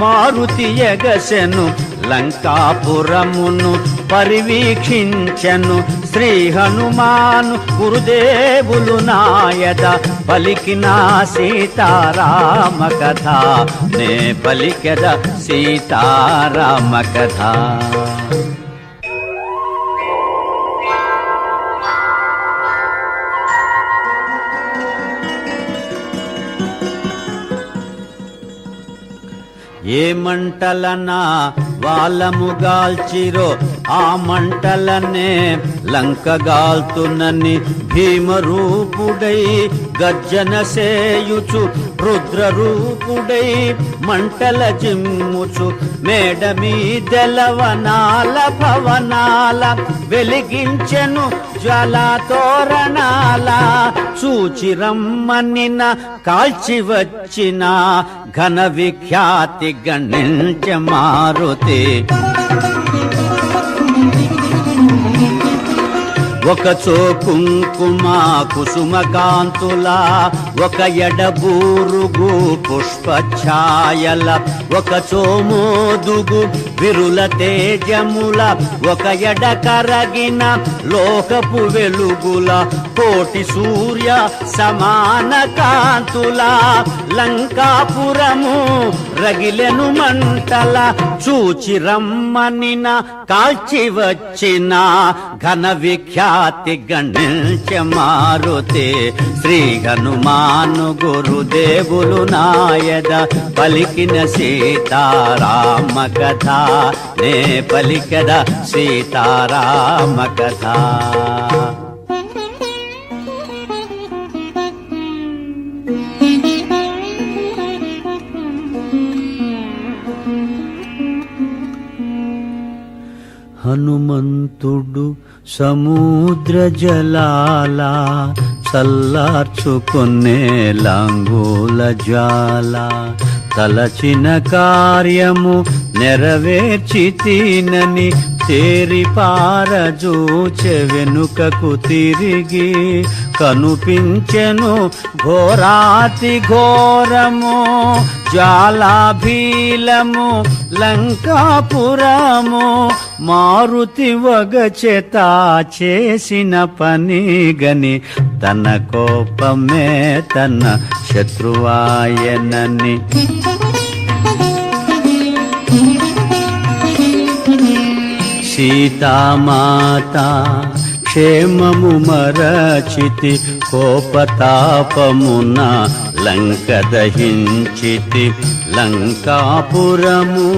మారుతి ఎగసెను లంకాపురమును పరివీక్షించెను శ్రీ హనుమాను గురుదేవులు నాయద పలికిన సీతారామ కథ నే పలికెద సీతారామ కథ. ఏ మంటలనా వాలముగాల్చిరో ఆ మంటలనే లంకగాల్తునని భీమరూపుడై గర్జన సేయుచు రుద్రరూపుడై మంటల జిమ్ముచు మేడ మీదెలవనాల భవనాల వెలిగించెను జ్వాలాతోరణాల చూచి రమ్మనిన కాల్చి వచ్చిన ఘన విఖ్యాతి గణించ మారుతి. ఒకచో కుంకుమ కుసుమ కాంతుల ఒక ఎడబూరుగు పుష్పఛాయల ఒకచో మోదుగు విరుల తేజముల ఒక ఎడ కరగిన లోకపు వెలుగుల కోటి సూర్య సమాన కాంతుల లంకాపురము రగిలెను మంటల చూచి రమ్మనిన కాల్చి వచ్చిన ఘన విఖ్యాతి ఖ్యాతి గణించ మారుతి శ్రీ హనుమాను గురుదేవులు నాయద పలికిన సీతారామ కథ నే పలికద సీతారామ కథ. హనుమంతుడు సముద్ర జలాల చల్లార్చుకునే లాంగూల జ్వాల తలచిన కార్యము నెరవేర్చి తినని తేరిపారజూచె వెనుకకు తిరిగి కనుపించెను ఘోరాతి ఘోరము జ్వాలాభీలము లంకాపురము మారుతి వగచెత చేసిన పని గని తన కోపమే తన శత్రువాయనని. సీతామాత క్షేమము మరచితి కోపతాపమున లంక దహించితి లంకాపురము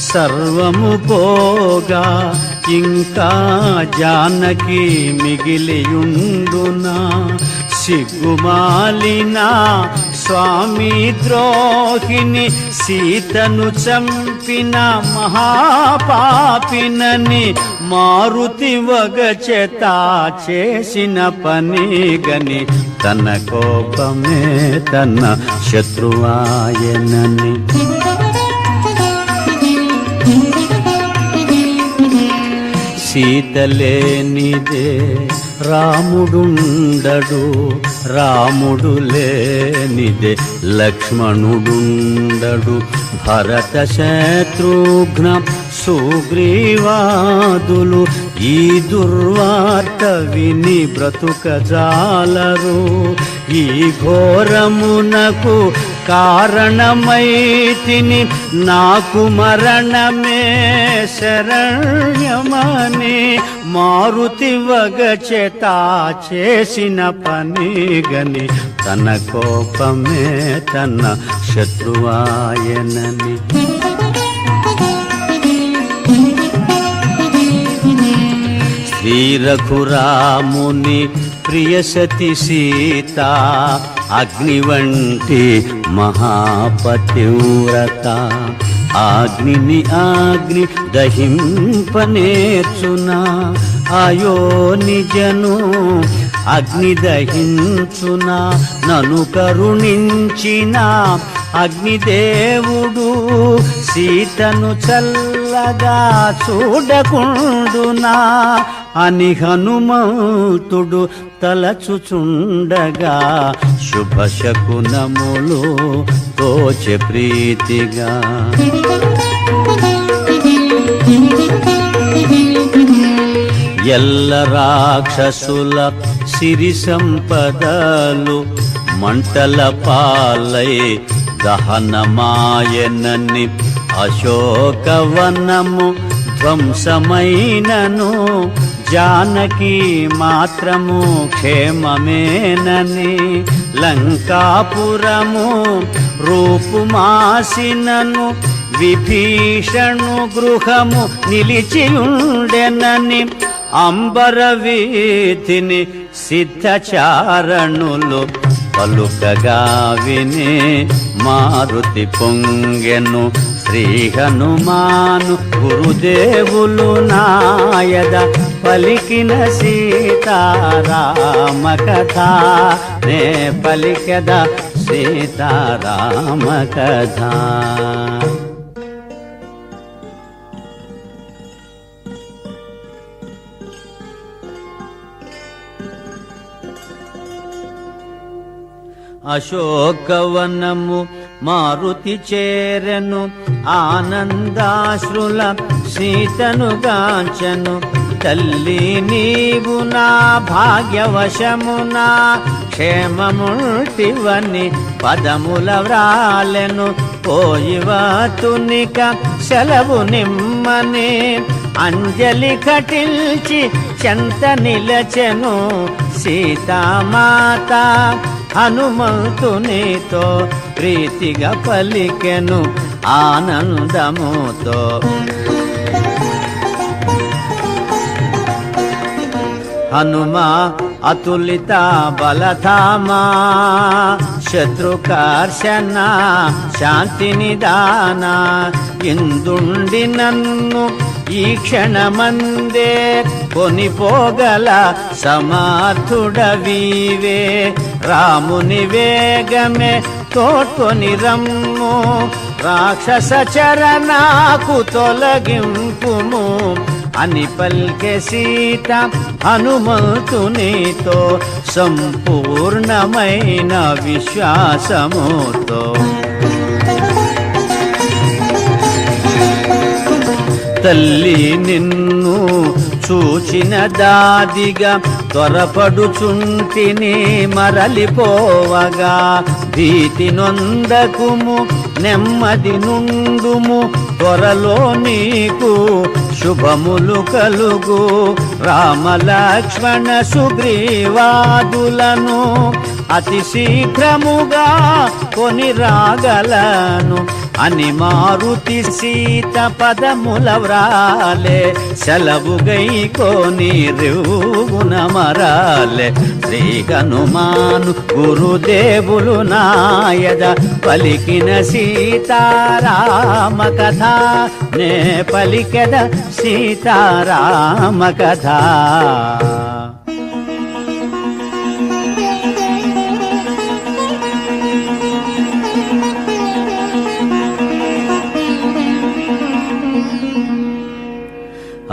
సర్వము పోగా ఇంకా జానకి మిగిలియుండునా సిగ్గుమాలిన స్వామి ద్రోహిని సీతను చంపిన మహాపాపినని మారుతి వగచెత చేసిన పని గని తన కోపమే తన శత్రువాయనని. సీతలేనిదే రాముడుండడు రాముడు లేనిదే లక్ష్మణుడుండడు భరత శత్రుఘ్న సుగ్రీవాదులు ఈ దుర్వార్త విని బ్రతుకజాలరు. ఈ ఘోరమునకు కారణమైతిని నాకు మరణమే శరణ్యమని మారుతి వగచెత చేసిన పని గని తన కోపమే తన శత్రువాయనని. శ్రీ రఘురాముని ప్రియసతి సీత అగ్ని వంటి మహాపతివ్రత అగ్నిని అగ్ని దహింపనేర్చునా అయో నిజను అగ్ని దహించునా నను కరుణించిన అగ్నిదేవుడు సీతను చల్లగా చూడకుండునా అని హనుమంతుడు తలచుచుండగా శుభశకునములు తోచె ప్రీతిగా. ఎల్ల రాక్షసుల సిరి సంపదలు మంటల పాలై దహనమాయనని అశోకవనము ధ్వంసమైనను జానకి మాత్రము క్షేమమేనని లంకాపురము రూపుమాసినను విభీషణు గృహము నిలిచియుండెనని అంబర వీధిని సిద్ధచారణులు పలుకగా విని మారుతి పొంగెను శ్రీ హనుమాను గురుదేవులు నాయద పలికిన సీతారామ కథ నే పలికద సీతారామ కథ. అశోకవనము మారుతి చేరెను ఆనందాశ్రుల సీతను గాంచెను తల్లి నీవు నా భాగ్యవశమునా క్షేమముల్టివని పదముల వ్రాలెను పోయివతునిక సెలవు నిమ్మని అంజలి ఘటించి చెంత నిలచెను సీతామాత హనుమంతునితో ప్రీతిగా పలికెను ఆనందముతో. హనుమా అతులిత బలధామా శత్రుకర్షణ శాంతి నిదాన ఇందుండి నన్ను ఈ క్షణమందే కొనిపోగల సమర్థుడవీవే. రాముని వేగమే తోడ్కొని రమ్ము రాక్షస చరణాకు తొలగింపుము అని పల్కె సీత హనుమంతునితో సంపూర్ణమైన విశ్వాసముతో. తల్లి నిన్ను చూచిన దాదిగా త్వరపడుచుంటిని మరలిపోవగా. భీతి నొందకుము నెమ్మది నుండుము త్వరలో నీకు శుభములు కలుగు. రామలక్ష్మణ సుగ్రీవాదులను అతి శీఘ్రముగా కొని రాగలను అని మారుతి సీత పదముల వ్రాలే. సెలవు గైకోని రేవున మరాలే. శ్రీ హనుమాను గురుదేవులు నాయద పలికిన సీతారామ కథ నే పలికెద సీతారామ కథ.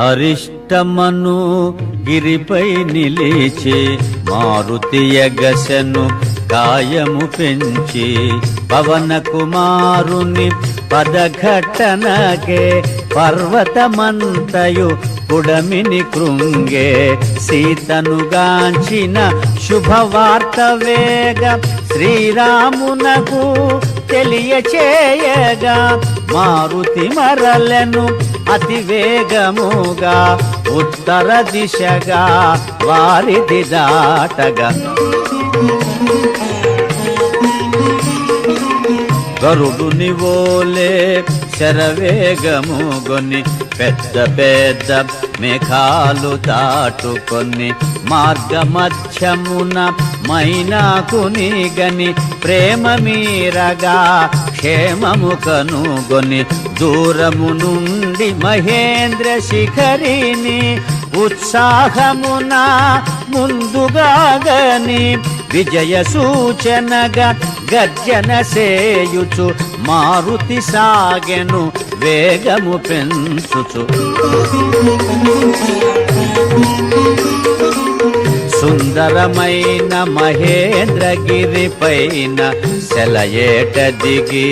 అరిష్టమను గిరిపై నిలిచి మారుతి ఎగసెను కాయము పెంచి. పవన కుమారుని పదఘట్టనకే పర్వతమంతయు పుడమిని కృంగే. సీతను గాంచిన శుభవార్త వేగ శ్రీరామునకు తెలియచేయగా. మారుతి మరలెను అతి వేగముగా ఉత్తర దిశగా వారిది దాటగా. గరుడుని వోలే శరవేగముగొని పెద్ద పెద్ద మేఘాలు దాటుకొని మార్గమధ్యమున మైనాకుని గని ప్రేమ మీరగా క్షేమము కనుగొని. దూరము నుండి మహేంద్ర శిఖరిని ఉత్సాహమున ముందుగా గని విజయ సూచనగా గర్జన సేయుచు మారుతి సాగెను వేగము పెంచుచు. సుందరమైన మహేంద్రగిరి పైన సెలయేట దిగి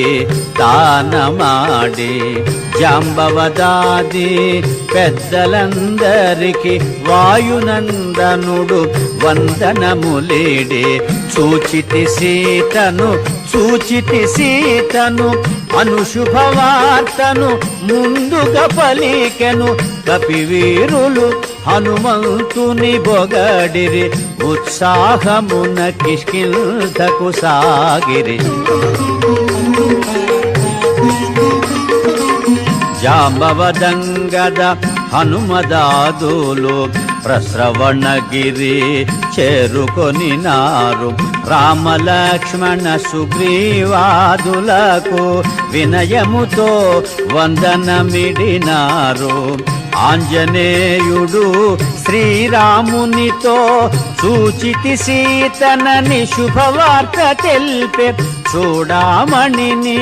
తానమాడి. జాంబవదాది పెద్దలందరికి వాయునందనుడు వందనములీడి. చూచితి సీతను అనుశుభవార్తను ముందుగా పలికెను. కపివీరులు హనుమంతుని బొగడిరి ఉత్సాహమున కిష్కింధకు సాగిరి. జాంబవదంగద హనుమదాదులు ప్రశ్రవణగిరి చేరుకొని నారు. రామలక్ష్మణ సుగ్రీవాదులకు వినయముతో వందనమిడినారు. ఆంజనేయుడు శ్రీరామునితో సూచితి సీతనని శుభవార్త తెల్పే. చూడామణిని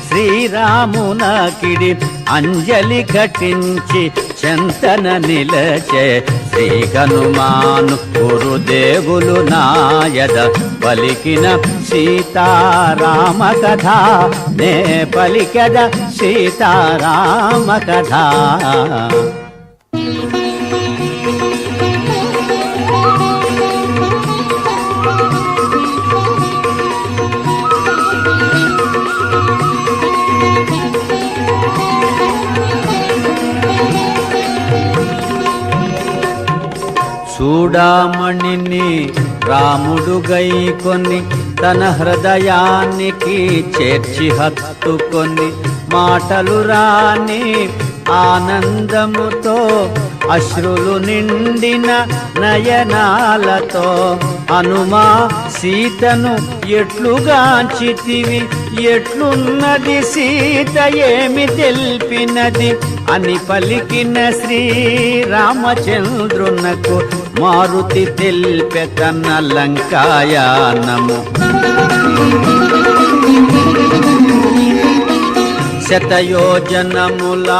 శ్రీరామునకిడి అంజలి ఘటించి చెంతన నిలచే. శ్రీ హనుమాను గురుదేవులు నాయద పలికిన సీతారామ కథ నే పలికద సీతారామ కథ. చూడామణిని రాముడు గైకొని తన హృదయానికి చేర్చి హత్తుకొని మాటలు రాని ఆనందముతో అశ్రులు నిండిన నయనాలతో హనుమా సీతను ఎట్లుగాంచితివి, ఎట్లున్నది సీత ఏమి తెల్పినది అని పలికిన శ్రీరామచంద్రునకు మారుతి తెల్పె తన లంకాయానము. శతయోజనముల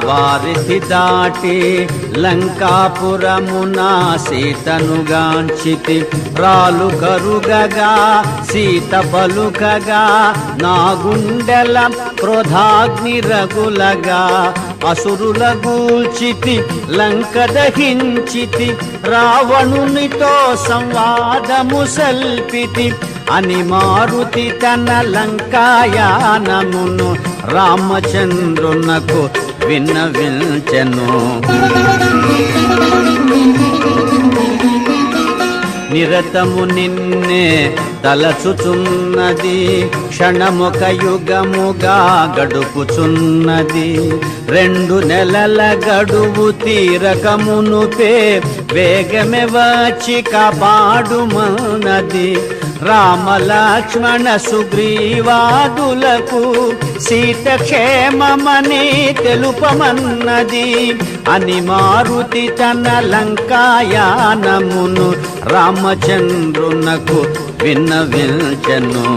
వారిధి దాటి లంకాపురమున సీతను గాంచితి. రాలు కరుగగా సీత పలుకగా నా గుండెల క్రోధాగ్ని రగులగా అసురుల గూల్చితి లంక దహించితి. రావణునితో సంవాదము సల్పితి అని మారుతి తన లంకాయానమును రామచంద్రునకు విన్నవించెను. నిరతము నిన్నే తలచుచున్నది, క్షణముక యుగముగా గడుపుచున్నది. 2 నెలల గడువు తీరకమునుపే వేగమే వచ్చి కాపాడుమన్నది. రామలక్ష్మణ సుగ్రీవాదులకు సీత క్షేమమని తెలుపమన్నది అని మారుతి తన లంకాయానమును రామచంద్రునకు విన్నవించెను.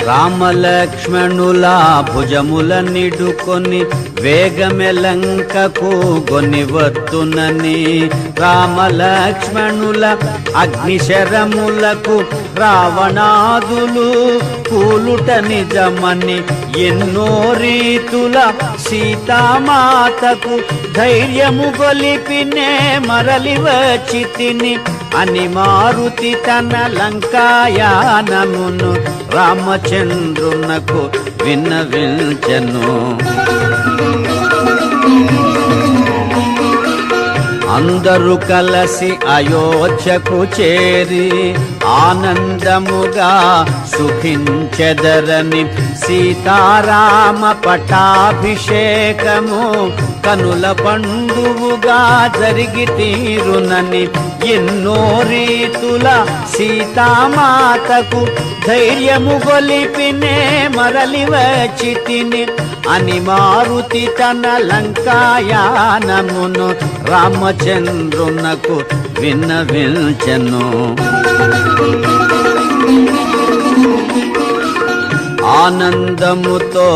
రామలక్ష్మణుల భుజముల నిడుకొని వేగమె లంకకు గొనివత్తునని. రామలక్ష్మణుల అగ్నిశరములకు రావణాదులు కూలుట నిజమని ఎన్నో రీతుల సీతామాతకు ధైర్యము గొలిపినే మరలి వచ్చితిని అని మారుతి తన లంకాయానమును రామచంద్రునకు విన్నవించెను. అందరూ కలిసి అయోధ్యకు చేరి ఆనందముగా సుఖించెదరని సీతారామ పట్టాభిషేకము కనుల పండువుగా జరిగి తీరునని ఎన్నో రీతుల సీతామాతకు ధైర్యము గొలిపినే మరలి వచ్చితిని అని మారుతి తన లంకాయానమును రామచంద్రునకు విన్నవించెను. ఆనందముతో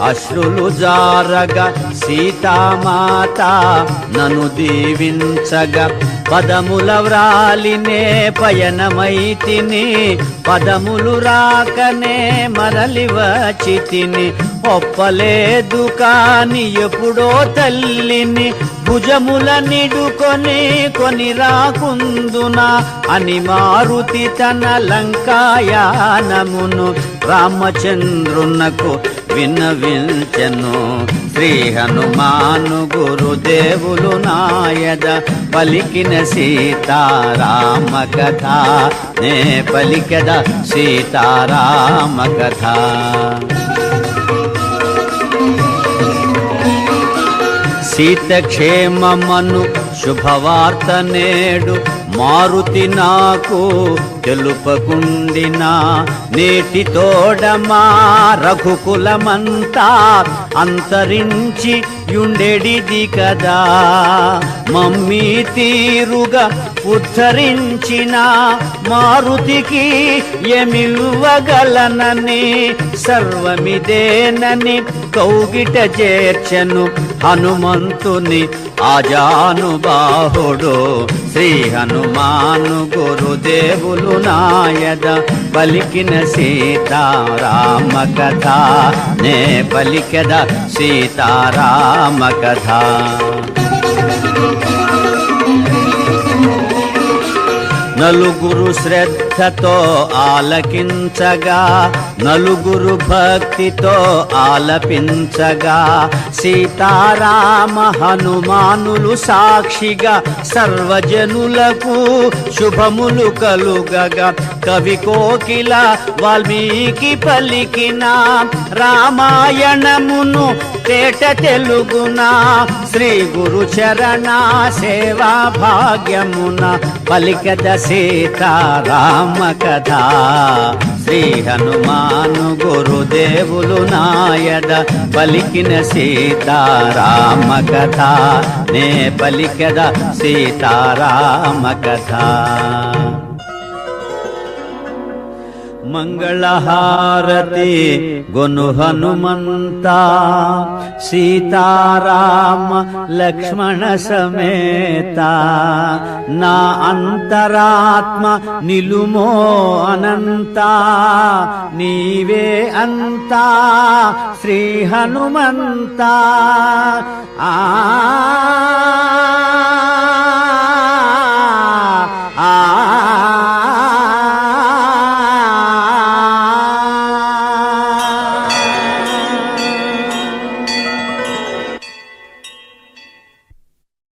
అశ్రులు జారగా సీతామాత నన్ను దీవించగా పదముల వ్రాలినే పయనమైతిని. పదములు రాకనే మరలి వచ్చితిని. ఒప్పలేదు కాని ఎప్పుడో తల్లిని భుజముల నిడుకొని కొని రాకుందునా అని మారుతి తన లంకాయానమును రామచంద్రునకు విన్నవించెను. శ్రీ హనుమాను గురుదేవులు నాయద పలికిన సీతారామ కథ నే పలికద సీతారామ కథ. సీత క్షేమమను శుభవార్త నేడు మారుతి నాకు తెలుపకుండినా. నేటి తోడమా రఘుకులమంతా అంతరించి యుండెడిది కదా. మమ్మీ తీరుగా ఉద్ధరించిన మారుతికి ఏమివ్వగలనని సర్వమిదేనని కౌగిట చేర్చెను హనుమంతుని ఆజానుబాహుడు. శ్రీ హనుమాను గురుదేవులు నాయద పలికిన సీతారామ కథ నే పలికద సీతారామ కథ. నలుగురు శ్రద్ధతో ఆలకించగా, నలుగురు భక్తితో ఆలపించగా, సీతారామ హనుమానులు సాక్షిగా సర్వజనులకు శుభములు కలుగగా, కవి కోకిల వాల్మీకి పలికిన రామాయణమును తేట తెలుగున, శ్రీ గురు చరణ సేవా భాగ్యమున పలికద సీతారామ కథ. శ్రీ హనుమాను గురుదేవులు నాయద పలికిన సీతారామ కథ, నే పలికద సీతారామ కథ. మంగళహారతి గొను హనుమంత, సీతారామ లక్ష్మణ సమేత, నా అంతరాత్మ నిలుమో అనంత, నీవే అంతా శ్రీ హనుమంత. ఆ